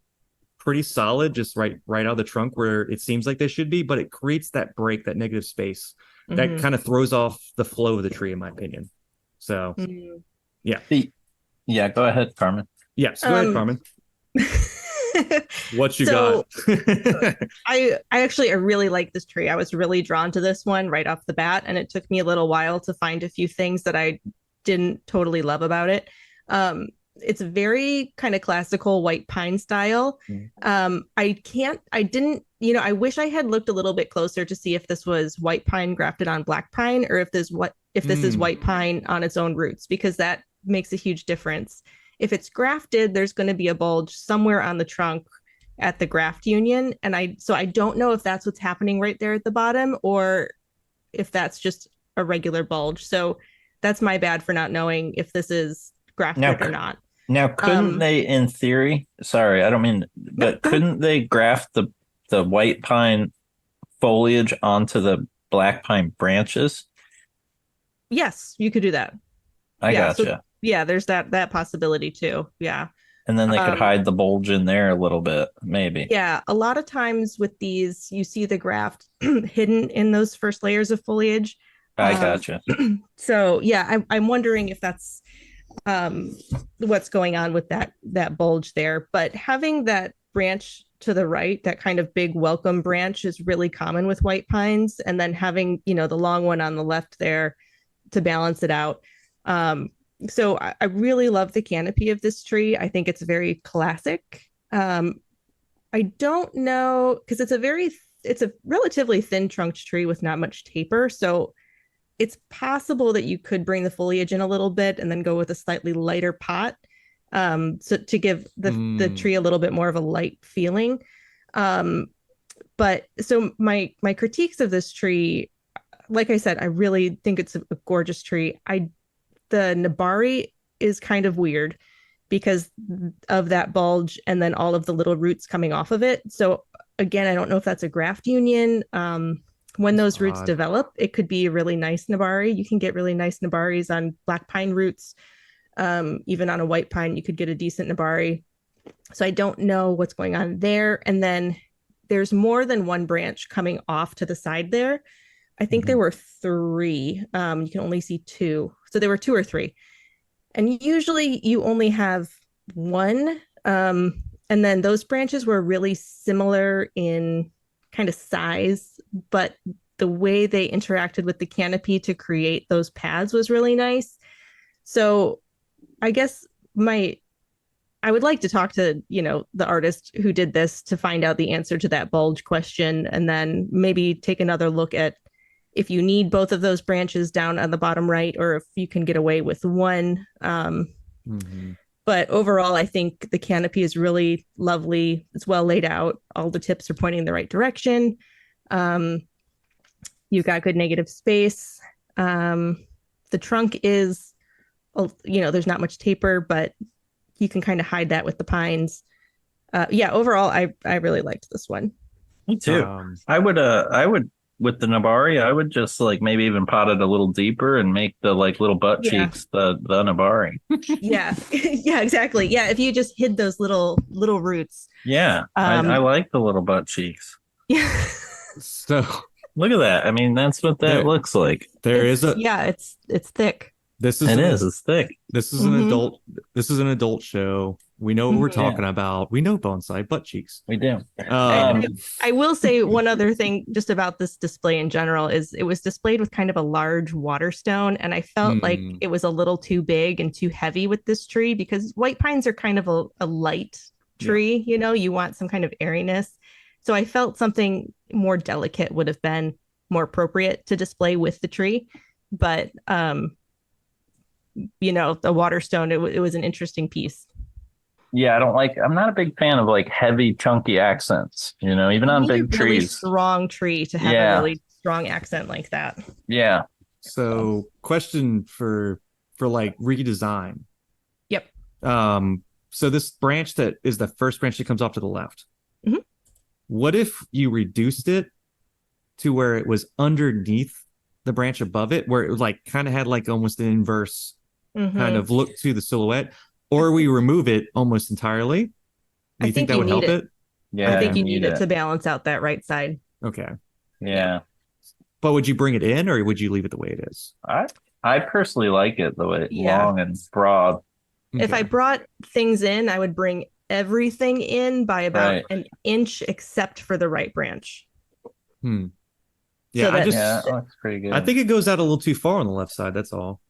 pretty solid, just right out of the trunk where it seems like they should be, but it creates that break, that negative space that kind of throws off the flow of the tree, in my opinion. So, yeah. Go ahead, Carmen. Yes, go ahead, Carmen. What you got? I really like this tree. I was really drawn to this one right off the bat, and it took me a little while to find a few things that I didn't totally love about it. It's very kind of classical white pine style. I wish I had looked a little bit closer to see if this was white pine grafted on black pine, or if this is white pine on its own roots, because that makes a huge difference. If it's grafted, there's going to be a bulge somewhere on the trunk at the graft union. And I don't know if that's what's happening right there at the bottom, or if that's just a regular bulge. So that's my bad for not knowing if this is grafted or not. Now, couldn't they, in theory, sorry, I don't mean, but couldn't they graft the white pine foliage onto the black pine branches? Yes, you could do that. I gotcha. So, there's that possibility too. Yeah. And then they could Um, hide the bulge in there a little bit, maybe. yeah, a lot of times with these, you see the graft hidden in those first layers of foliage. I gotcha. So yeah, I'm wondering if that's um, what's going on with that bulge there. But having that branch to the right, that kind of big welcome branch, is really common with white pines, and then having the long one on the left there to balance it out. Um, so I really love the canopy of this tree. I think it's very classic. I don't know because it's a relatively thin trunked tree with not much taper. So it's possible that you could bring the foliage in a little bit and then go with a slightly lighter pot, so to give the tree a little bit more of a light feeling. Um, but so my critiques of this tree, like I said, I really think it's a gorgeous tree. The Nabari is kind of weird because of that bulge and then all of the little roots coming off of it. So again, I don't know if that's a graft union. When those roots develop, it could be a really nice Nabari. You can get really nice Nabaris on black pine roots. Even on a white pine, you could get a decent Nabari. So I don't know what's going on there. And then there's more than one branch coming off to the side there. I think there were three. You can only see two. So there were two or three. And usually you only have one. And then those branches were really similar in kind of size, but the way they interacted with the canopy to create those paths was really nice. So I guess I would like to talk to, the artist who did this to find out the answer to that bulge question, and then maybe take another look at if you need both of those branches down on the bottom right, or if you can get away with one. But overall, I think the canopy is really lovely. It's well laid out. All the tips are pointing in the right direction. You've got good negative space. The trunk is, there's not much taper, but you can kind of hide that with the pines. Overall, I really liked this one. Me too. I would with the Nabari, I would just like maybe even pot it a little deeper and make the like little butt cheeks the Nabari. Yeah, yeah, exactly. Yeah, if you just hid those little roots. Yeah, I like the little butt cheeks. Yeah. So look at that. I mean, that's what that looks like. It's thick. It's thick. This is an adult show. We know what we're talking about. We know bonsai butt cheeks. We do. I will say one other thing just about this display in general is it was displayed with kind of a large water stone, and I felt like it was a little too big and too heavy with this tree, because white pines are kind of a light tree. You want some kind of airiness. So I felt something more delicate would have been more appropriate to display with the tree. But the water stone, it was an interesting piece. Yeah, I'm not a big fan of like heavy, chunky accents, even on big trees. Really strong tree to have a really strong accent like that. Yeah. So question for like redesign. Yep. So this branch that is the first branch that comes off to the left. Mm-hmm. What if you reduced it to where it was underneath the branch above it, where it like kind of had like almost an inverse kind of look to the silhouette? Or we remove it almost entirely? Do you think that would help it? Yeah, I think you need it to balance out that right side. Okay. Yeah. But would you bring it in, or would you leave it the way it is? I personally like it the way long and broad. Okay. If I brought things in, I would bring everything in by about an inch, except for the right branch. Yeah, that looks pretty good. I think it goes out a little too far on the left side. That's all.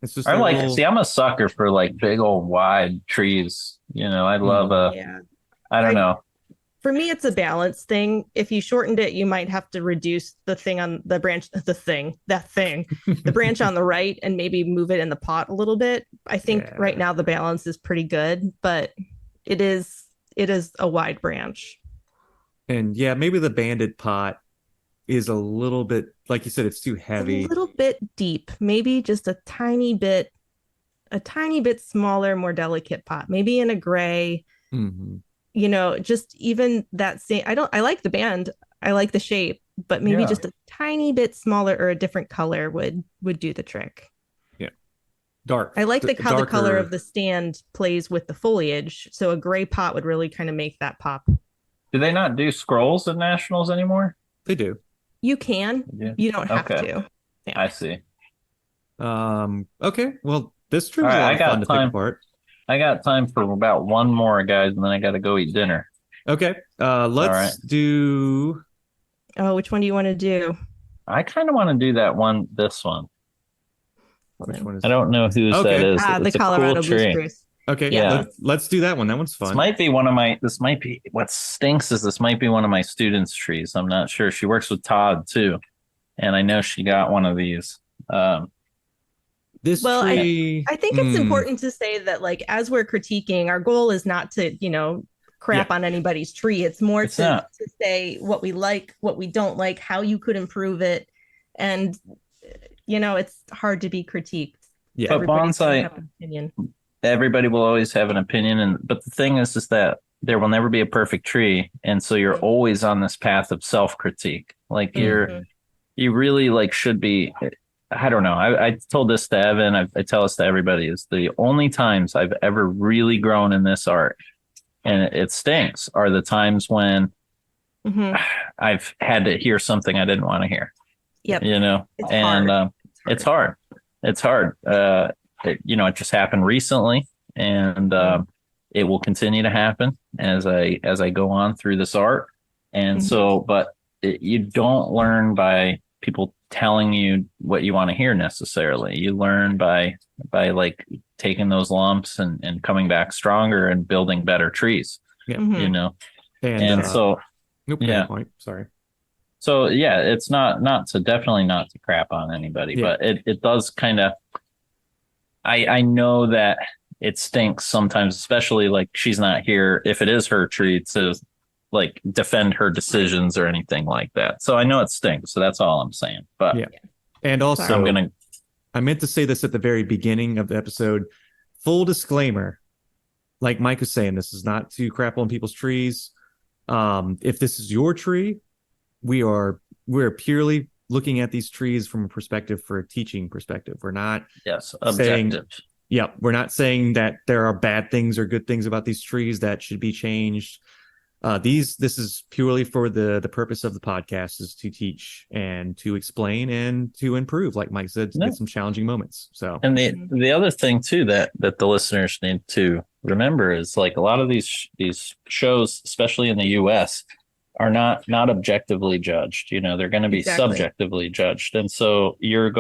It's just I'm a sucker for like big old wide trees. I love I don't know. For me, it's a balance thing. If you shortened it, you might have to reduce the thing on the branch, the branch on the right, and maybe move it in the pot a little bit. I think right now the balance is pretty good, but it is a wide branch. And maybe the banded pot is a little bit, like you said, it's too heavy. A little bit deep, maybe just a tiny bit smaller, more delicate pot, maybe in a gray. Just even that same. I like the band, I like the shape, but maybe just a tiny bit smaller or a different color would do the trick. Dark. I like how the color darker. of the stand plays with the foliage. So a gray pot would really kind of make that pop. Do they not do scrolls at nationals anymore? They do. You can. Yeah. You don't have Okay. to. Yeah. I see. Okay. Well, this trip All was a right, lot I of got fun to time. pick apart. I got time for about one more, guys, and then I got to go eat dinner. Okay. Let's do. Oh, which one do you want to do? I kind of want to do that one, this one. Which one is? I don't know whose Okay. that is. The It's a Colorado cool Blue tree. Spruce. Okay. Yeah. Let's do that one. That one's This fun. might be one of my. This might be what stinks is this might be one of my students' trees. I'm not sure. She works with Todd too, and I know she got one of these. This tree. I think it's important to say that, like, as we're critiquing, our goal is not to, crap on anybody's tree. It's more to say what we like, what we don't like, how you could improve it. And, it's hard to be critiqued. Yeah. But bonsai, everybody will always have an opinion. But the thing is that there will never be a perfect tree. And so you're always on this path of self-critique. Like you really like should be. I don't know. I told this to Evan. I tell this to everybody is the only times I've ever really grown in this art, and it stinks, are the times when I've had to hear something I didn't want to hear. Yep. It's hard. It's hard. It just happened recently, and it will continue to happen as I go on through this art. And you don't learn by people telling you what you want to hear necessarily. You learn by like taking those lumps and coming back stronger and building better trees. Yeah. And so point. Sorry. So yeah, it's definitely not to crap on anybody, but it does kind of. I know that it stinks sometimes, especially like she's not here if it is her tree to like defend her decisions or anything like that. So I know it stinks. So that's all I'm saying. But and also I'm I meant to say this at the very beginning of the episode. Full disclaimer, like Mike was saying, this is not to crap on people's trees. If this is your tree, we're purely looking at these trees from a teaching perspective. We're not objective. We're not saying that there are bad things or good things about these trees that should be changed. This is purely for the purpose of the podcast, is to teach and to explain and to improve, like Mike said, to get some challenging moments. So, and the other thing too that the listeners need to remember is like a lot of these shows, especially in the US, are not objectively judged. They're going to be subjectively judged, and so your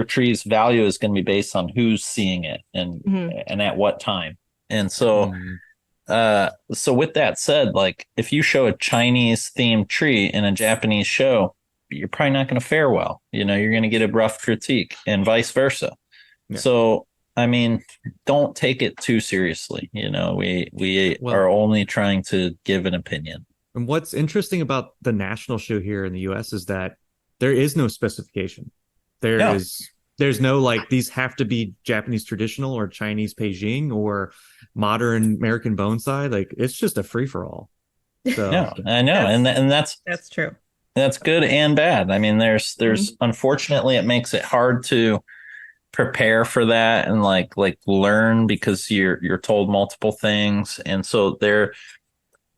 tree's value is going to be based on who's seeing it and at what time. And so. So with that said, like if you show a Chinese themed tree in a Japanese show, you're probably not going to fare well. You're going to get a rough critique and vice versa. Yeah. So, I mean, don't take it too seriously. We are only trying to give an opinion. And what's interesting about the national show here in the US is that there is no specification. There's no like these have to be Japanese traditional or Chinese Beijing or modern American bonsai. Like it's just a free for all. So I know, and that's true. That's good and bad. I mean, there's unfortunately it makes it hard to prepare for that and like learn because you're told multiple things, and so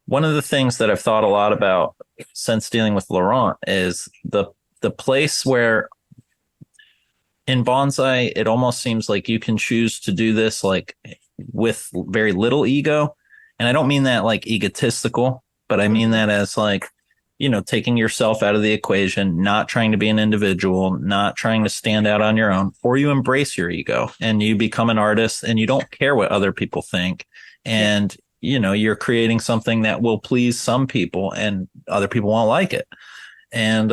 one of the things that I've thought a lot about since dealing with Laurent is the place where. In bonsai, it almost seems like you can choose to do this like with very little ego. And I don't mean that like egotistical, but I mean that as like, taking yourself out of the equation, not trying to be an individual, not trying to stand out on your own, or you embrace your ego and you become an artist and you don't care what other people think. And, you're creating something that will please some people and other people won't like it. And,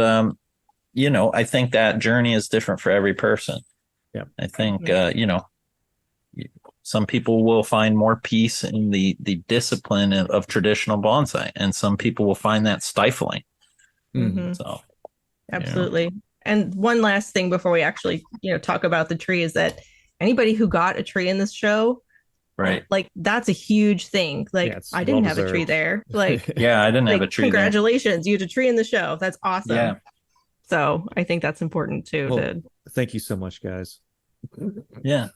I think that journey is different for every person. Yeah. I think, some people will find more peace in the discipline of traditional bonsai, and some people will find that stifling. Mm-hmm. So, absolutely. And one last thing before we actually, talk about the tree is that anybody who got a tree in this show, right? Like that's a huge thing. Like I didn't have a tree there. Like I didn't have a tree. Congratulations, you had a tree in the show. That's awesome. Yeah. So I think that's important too. Well, thank you so much, guys. Yeah.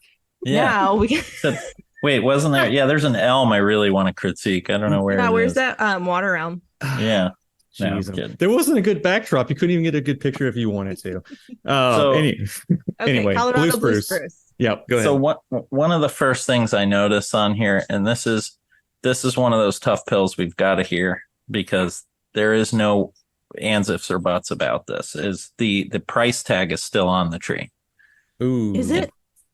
Yeah. Now we Except, wait, wasn't there? Yeah, there's an elm I really want to critique. I don't know where yeah, it where's is. that water elm? Yeah. No, I'm Jeez, kidding. there wasn't a good backdrop. You couldn't even get a good picture if you wanted to. So, Okay, Anyway, blue Colorado blue spruce. spruce. Yep, go so ahead. one of the first things I notice on here, and this is one of those tough pills we've got to hear because there is no ands, ifs, or buts about this. Is the price tag is still on the tree? Is Ooh, it?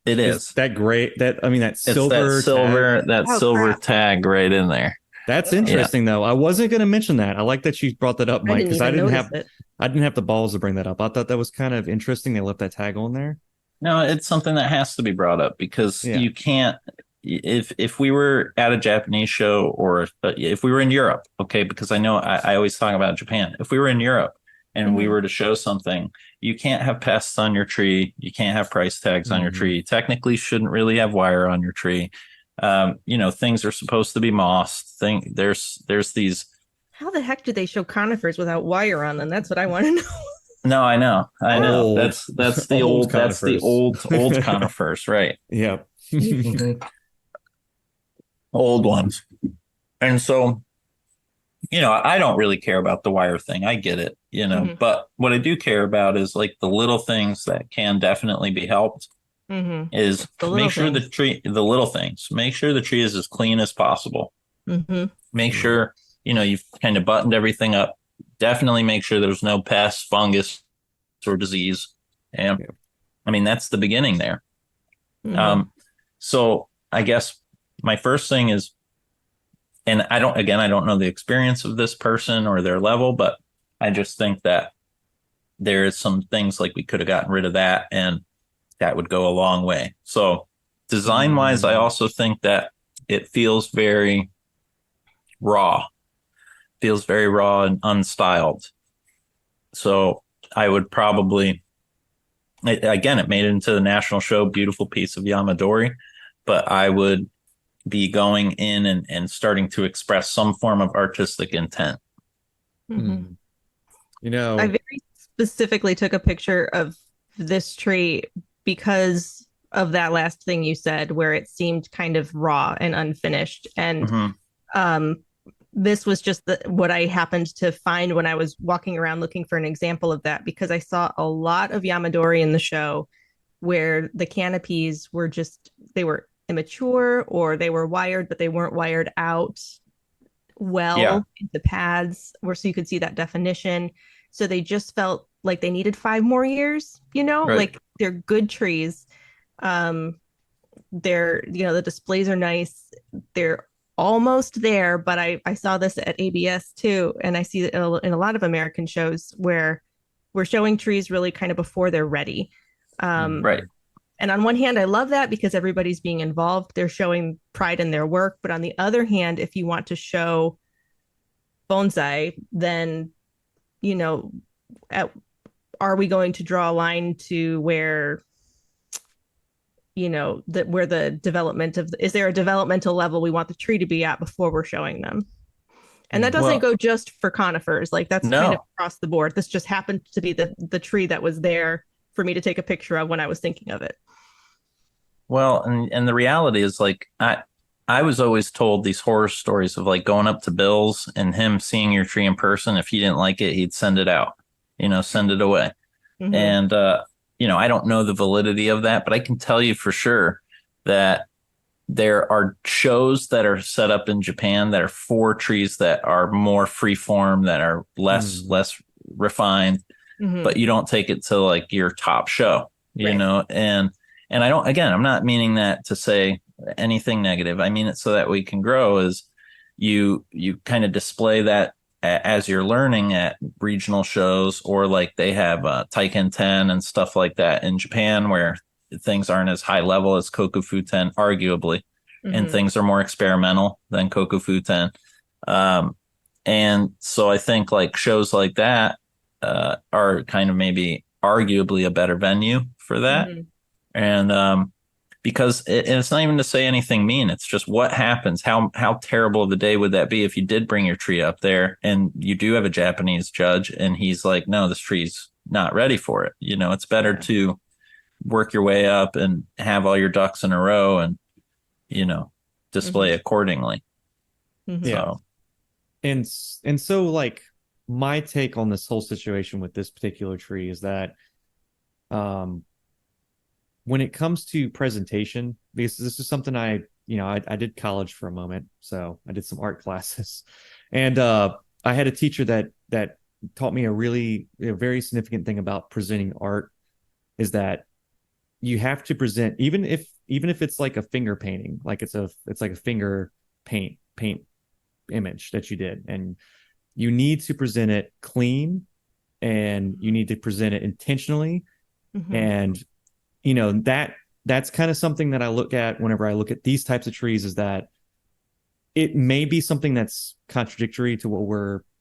It is is. that great? That I mean, that It's that silver silver tag. that Oh silver crap. tag right in there. That's Oh, Yeah. interesting, though. I wasn't going to mention that. I like that you brought that up, I Mike, didn't because even notice it. I didn't have the balls to bring that up. I thought that was kind of interesting. They left that tag on there. No, it's something that has to be brought up because Yeah. you can't. If we were at a Japanese show or if we were in Europe, okay, because I know I always talk about Japan. If we were in Europe and we Mhm. were to show something, you can't have pests on your tree. You can't have price tags on your Mhm. tree. Technically, shouldn't really have wire on your tree. Things are supposed to be mossed. There's these. How the heck do they show conifers without wire on them? That's what I want to know. No, I know, I know. Old, That's the old conifers. old conifers, right? Yep. Mhm. Old ones. And so, I don't really care about the wire thing. I get it, Mhm. but what I do care about is like the little things that can definitely be helped Mhm. is The little make sure things. the little things, make sure the tree is as clean as possible. Mhm. Make sure, you've kind of buttoned everything up. Definitely make sure there's no pests, fungus, or disease. And Yeah. I mean, that's the beginning there. Mhm. So I guess my first thing is, and I don't know the experience of this person or their level, but I just think that there is some things like we could have gotten rid of that and that would go a long way. So design wise, I also think that it raw, feels very raw and unstyled. So I would probably, again, it made it into the national show, beautiful piece of Yamadori, but I would be going in and starting to express some form of artistic intent. Mhm. You I know, very specifically took a picture of this tree because of that last thing you said, where it seemed kind of raw and unfinished. And Mhm. um, this was just what I happened to find when I was walking around looking for an example of that, because I saw a lot of Yamadori in the show where the canopies were they were immature or they were wired, but they weren't wired out Yeah, well into paths where so you could see that definition. So they just felt like they needed 5 more years, right. like they're good trees. Um, the displays are nice. They're almost there, but I saw this at ABS too, and I see it in a lot of American shows where we're showing trees really kind of before they're ready. Right. And on one hand, I love that because everybody's being involved. They're showing pride in their work. But on the other hand, if you want to show bonsai, then, you know, at, are we going to draw a line to where, where the development is there a developmental level we want the tree to be at before we're showing them? And that doesn't Well, go just for conifers. Like that's kind of no. across the board. This just happened to be the tree that was there for me to take a picture of when I was thinking of it. Well, and the reality is like I was always told these horror stories of like going up to Bill's and him seeing your tree in person. If he didn't like it, he'd send it out, send it away. Mm-hmm. And I don't know the validity of that, but I can tell you for sure that there are shows that are set up in Japan that are for trees that are more free form, that are less refined, Mm-hmm. but you don't take it to like your top show, Right. and I don't, again, I'm not meaning that to say anything negative. I mean it so that we can grow is you kind of display that as you're learning at regional shows, or like they have Taiken 10 and stuff like that in Japan where things aren't as high level as Kokufu 10, arguably, and Mm-hmm. things are more experimental than Kokufu 10. And so I think like shows like that are kind of maybe arguably a better venue for that. Mm-hmm. And because it's not even to say anything mean. It's just what happens. How terrible of a day would that be if you did bring your tree up there and you do have a Japanese judge and he's like, no, this tree's not ready for it. It's better to work your way up and have all your ducks in a row and, display accordingly. Mhm. Yeah. So, And so like my take on this whole situation with this particular tree is that um when it comes to presentation, because this is something I did college for a moment, so I did some art classes, and I had a teacher that taught me a very significant thing about presenting art is that you have to present even if it's like a finger painting, like it's like a finger paint image that you did, and you need to present it clean and you need to present it intentionally, Mhm. and that's kind of something that I look at whenever I look at these types of trees, is that it may be something that's contradictory to what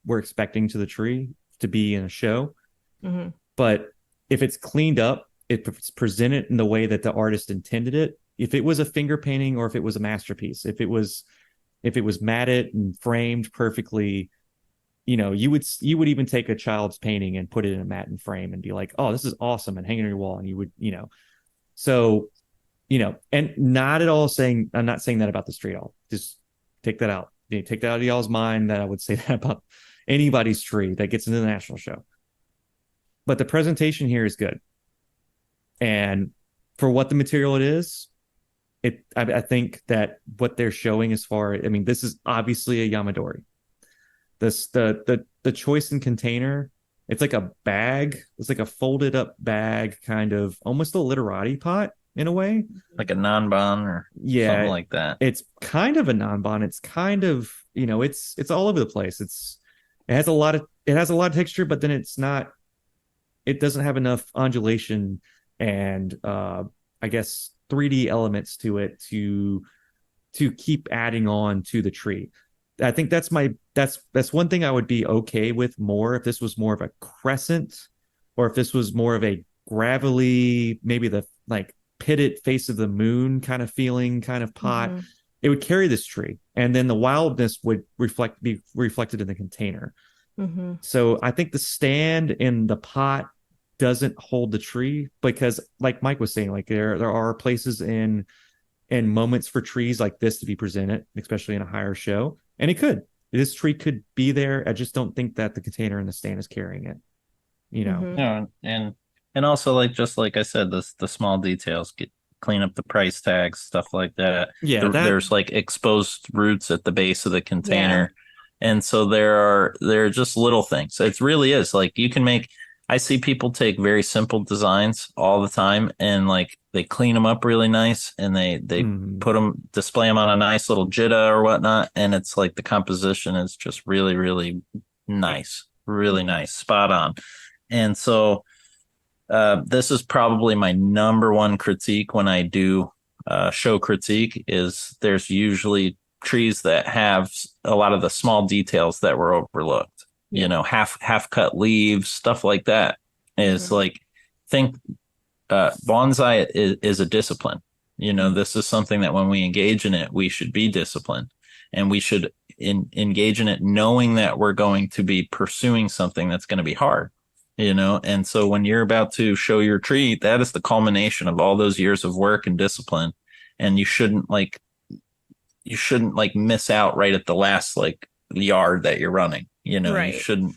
we're expecting to the tree to be in a show, Mhm. but if it's cleaned up, if it's presented in the way that the artist intended it, if it was a finger painting or if it was a masterpiece, if it was matted and framed perfectly, you would even take a child's painting and put it in a matte and frame and be like, oh, this is awesome, and hang it on your wall, and you would, so, and not at all saying, I'm not saying that about the street all. Just take that out. Take that out of y'all's mind that I would say that about anybody's tree that gets into the national show. But the presentation here is good. And for what the material it is, I think that what they're showing as far, I mean, this is obviously a Yamadori. The choice in container, it's like a bag. It's like a folded up bag, kind of almost a literati pot in a way. like a non-bon or something Yeah, like that. it's kind of a non-bond. It's kind of, it's all over the place. It has a lot of texture, but then it doesn't have enough undulation and I guess 3D elements to it to keep adding on to the tree. I think that's one thing I would be okay with more if this was more of a crescent, or if this was more of a gravelly, maybe the like pitted face of the moon kind of feeling kind of pot. Mhm. It would carry this tree, and then the wildness would be reflected in the container. Mhm. So I think the stand in the pot doesn't hold the tree, because like Mike was saying, like there are places in moments for trees like this to be presented, especially in a higher show. And this tree could be there. I just don't think that the container and the stand is carrying it. You know, Mhm. And also, like, just like I said, the small details, clean up the price tags, stuff like that. yeah, There's like exposed roots at the base of the Yeah. container. And so there are just little things. It really is like you can make. I see people take very simple designs all the time and like they clean them up really nice and they display them on a nice little jitta or whatnot, and it's like the composition is just really really nice, really nice, spot on. And so this is probably my number one critique when I do show critique is there's usually trees that have a lot of the small details that were overlooked. Half cut leaves, stuff like that is like think bonsai is a discipline. This is something that when we engage in it, we should be disciplined, and we should engage in it knowing that we're going to be pursuing something that's going to be hard. And so when you're about to show your tree, that is the culmination of all those years of work and discipline, and you shouldn't miss out right at the last like yard that you're running. Right. You shouldn't.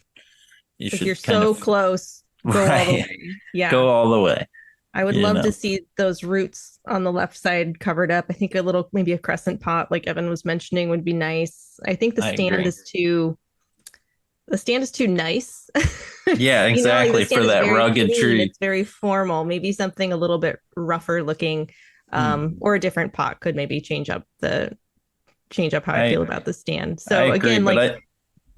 You Like should you're kind so of close. Go all the right. way. Yeah. Go all the way. I would you love know. to see those roots on the left side covered up. I think maybe a crescent pot, like Evan was mentioning, would be nice. I think I agree. The stand is too nice. Yeah, Like exactly, the stand for is that very rugged clean. tree. It's very formal. Maybe something a little bit rougher looking, or a different pot could maybe change up how I feel about the stand. I So agree, again, but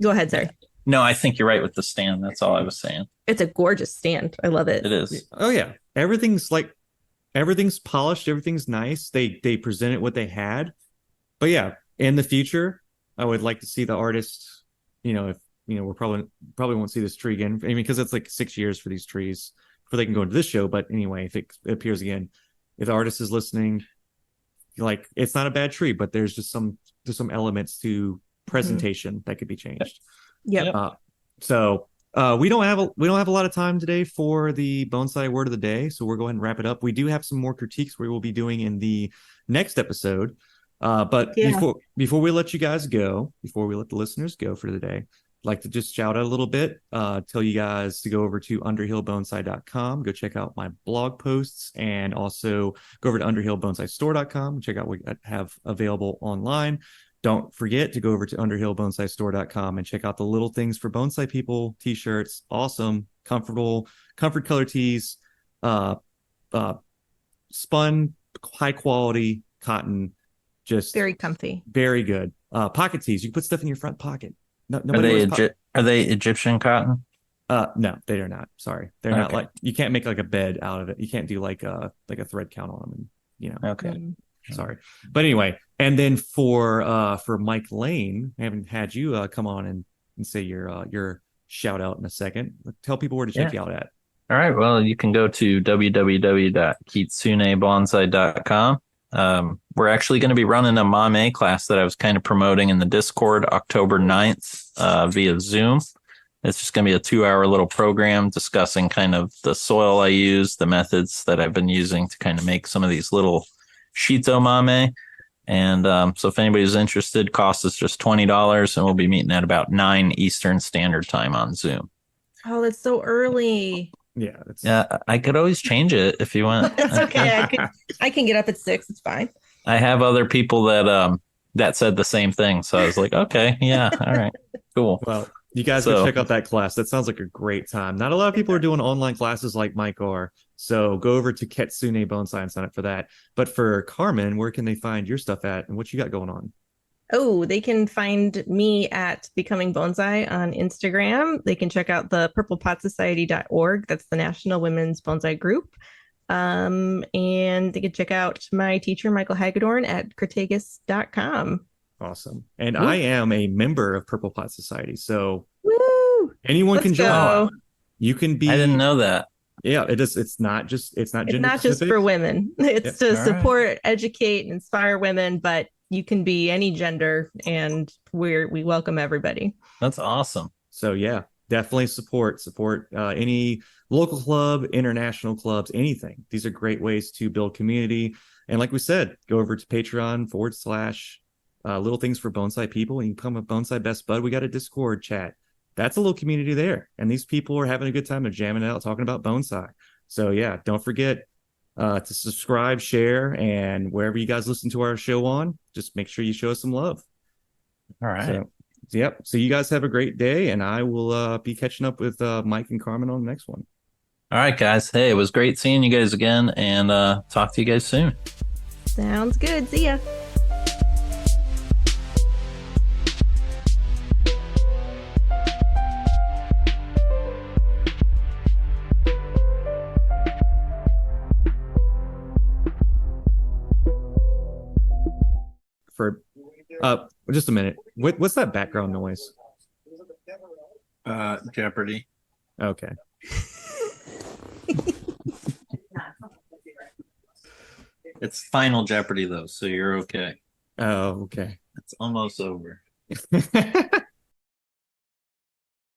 go ahead, sorry. no, I think you're right with the stand. That's all I was saying. It's a gorgeous stand. I love it. It is. oh yeah, everything's polished, everything's nice. They presented what they had, but yeah, in the future, I would like to see the artist. If we're probably won't see this tree again. I mean, because it's like 6 years for these trees before they can go into this show. But anyway, if it appears again, if the artist is listening, like it's not a bad tree, but there's some elements to presentation that could be changed. Yep. So we don't have a lot of time today for the bonsai word of the day, so we'll go ahead and wrap it up. We do have some more critiques we will be doing in the next episode. But before we let you guys go, before we let the listeners go for the day, I'd like to just shout out a little bit, tell you guys to go over to underhillbonsai.com, go check out my blog posts, and also go over to underhillbonsaistore.com and check out what I have available online. Don't forget to go over to underhillbonsaistore.com and check out the Little Things for Bonsai People t-shirts. Awesome, comfortable, comfort color tees, spun, high quality cotton, just Very comfy. very good. Pocket tees. You can put stuff in your front pocket. No, Are they Egyptian cotton? No, they are not. Sorry, they're not like, you can't make like a bed out of it. You can't do like a thread count on them, and Okay. Sorry, but anyway, and then for Mike Lane, I haven't had you come on and say your shout out in a second. Tell people where to check you out at. All right. Well, you can go to www.kitsunebonsai.com. We're actually going to be running a Mame class that I was kind of promoting in the Discord October 9th via Zoom. It's just going to be a 2-hour little program discussing kind of the soil I use, the methods that I've been using to kind of make some of these little Shito Mame. And so if anybody's interested, cost is just $20, and we'll be meeting at about 9 Eastern Standard Time on Zoom. Oh, it's so early. Yeah, I could always change it if you want. That's okay. I can get up at 6. It's fine. I have other people that said the same thing, so I was like, okay, yeah, all right, cool. Well, you guys go check out that class. That sounds like a great time. Not a lot of people are doing online classes like Mike are. So go over to Kitsune Bonsai and sign up for that. But for Carmen, where can they find your stuff at, and what you got going on? Oh, they can find me at Becoming Bonsai on Instagram. They can check out the purplepotsociety.org. That's the National Women's Bonsai Group. And they can check out my teacher, Michael Hagedorn, at crataegus.com. Awesome. And I am a member of Purple Pot Society. So Woo! anyone can join. Go. You can be. I didn't know that. Yeah, it is. It's not just for women. It's to support, educate, and inspire women, but you can be any gender, and we welcome everybody. That's awesome. So yeah, definitely support any local club, international clubs, anything. These are great ways to build community. And like we said, go over to Patreon / Little Things for Bonsai People, and you become a Bonsai Best Bud. We got a Discord chat. That's a little community there, and these people are having a good time. They're jamming out, talking about bonsai. So yeah, don't forget to subscribe, share, and wherever you guys listen to our show on, just make sure you show us some love. All right. So you guys have a great day, and I will be catching up with Mike and Carmen on the next one. All right, guys. Hey, it was great seeing you guys again, and talk to you guys soon. Sounds good. See ya. For just a minute. What's that background noise? Jeopardy. Okay. It's Final Jeopardy though, so you're okay. Oh, okay. It's almost over.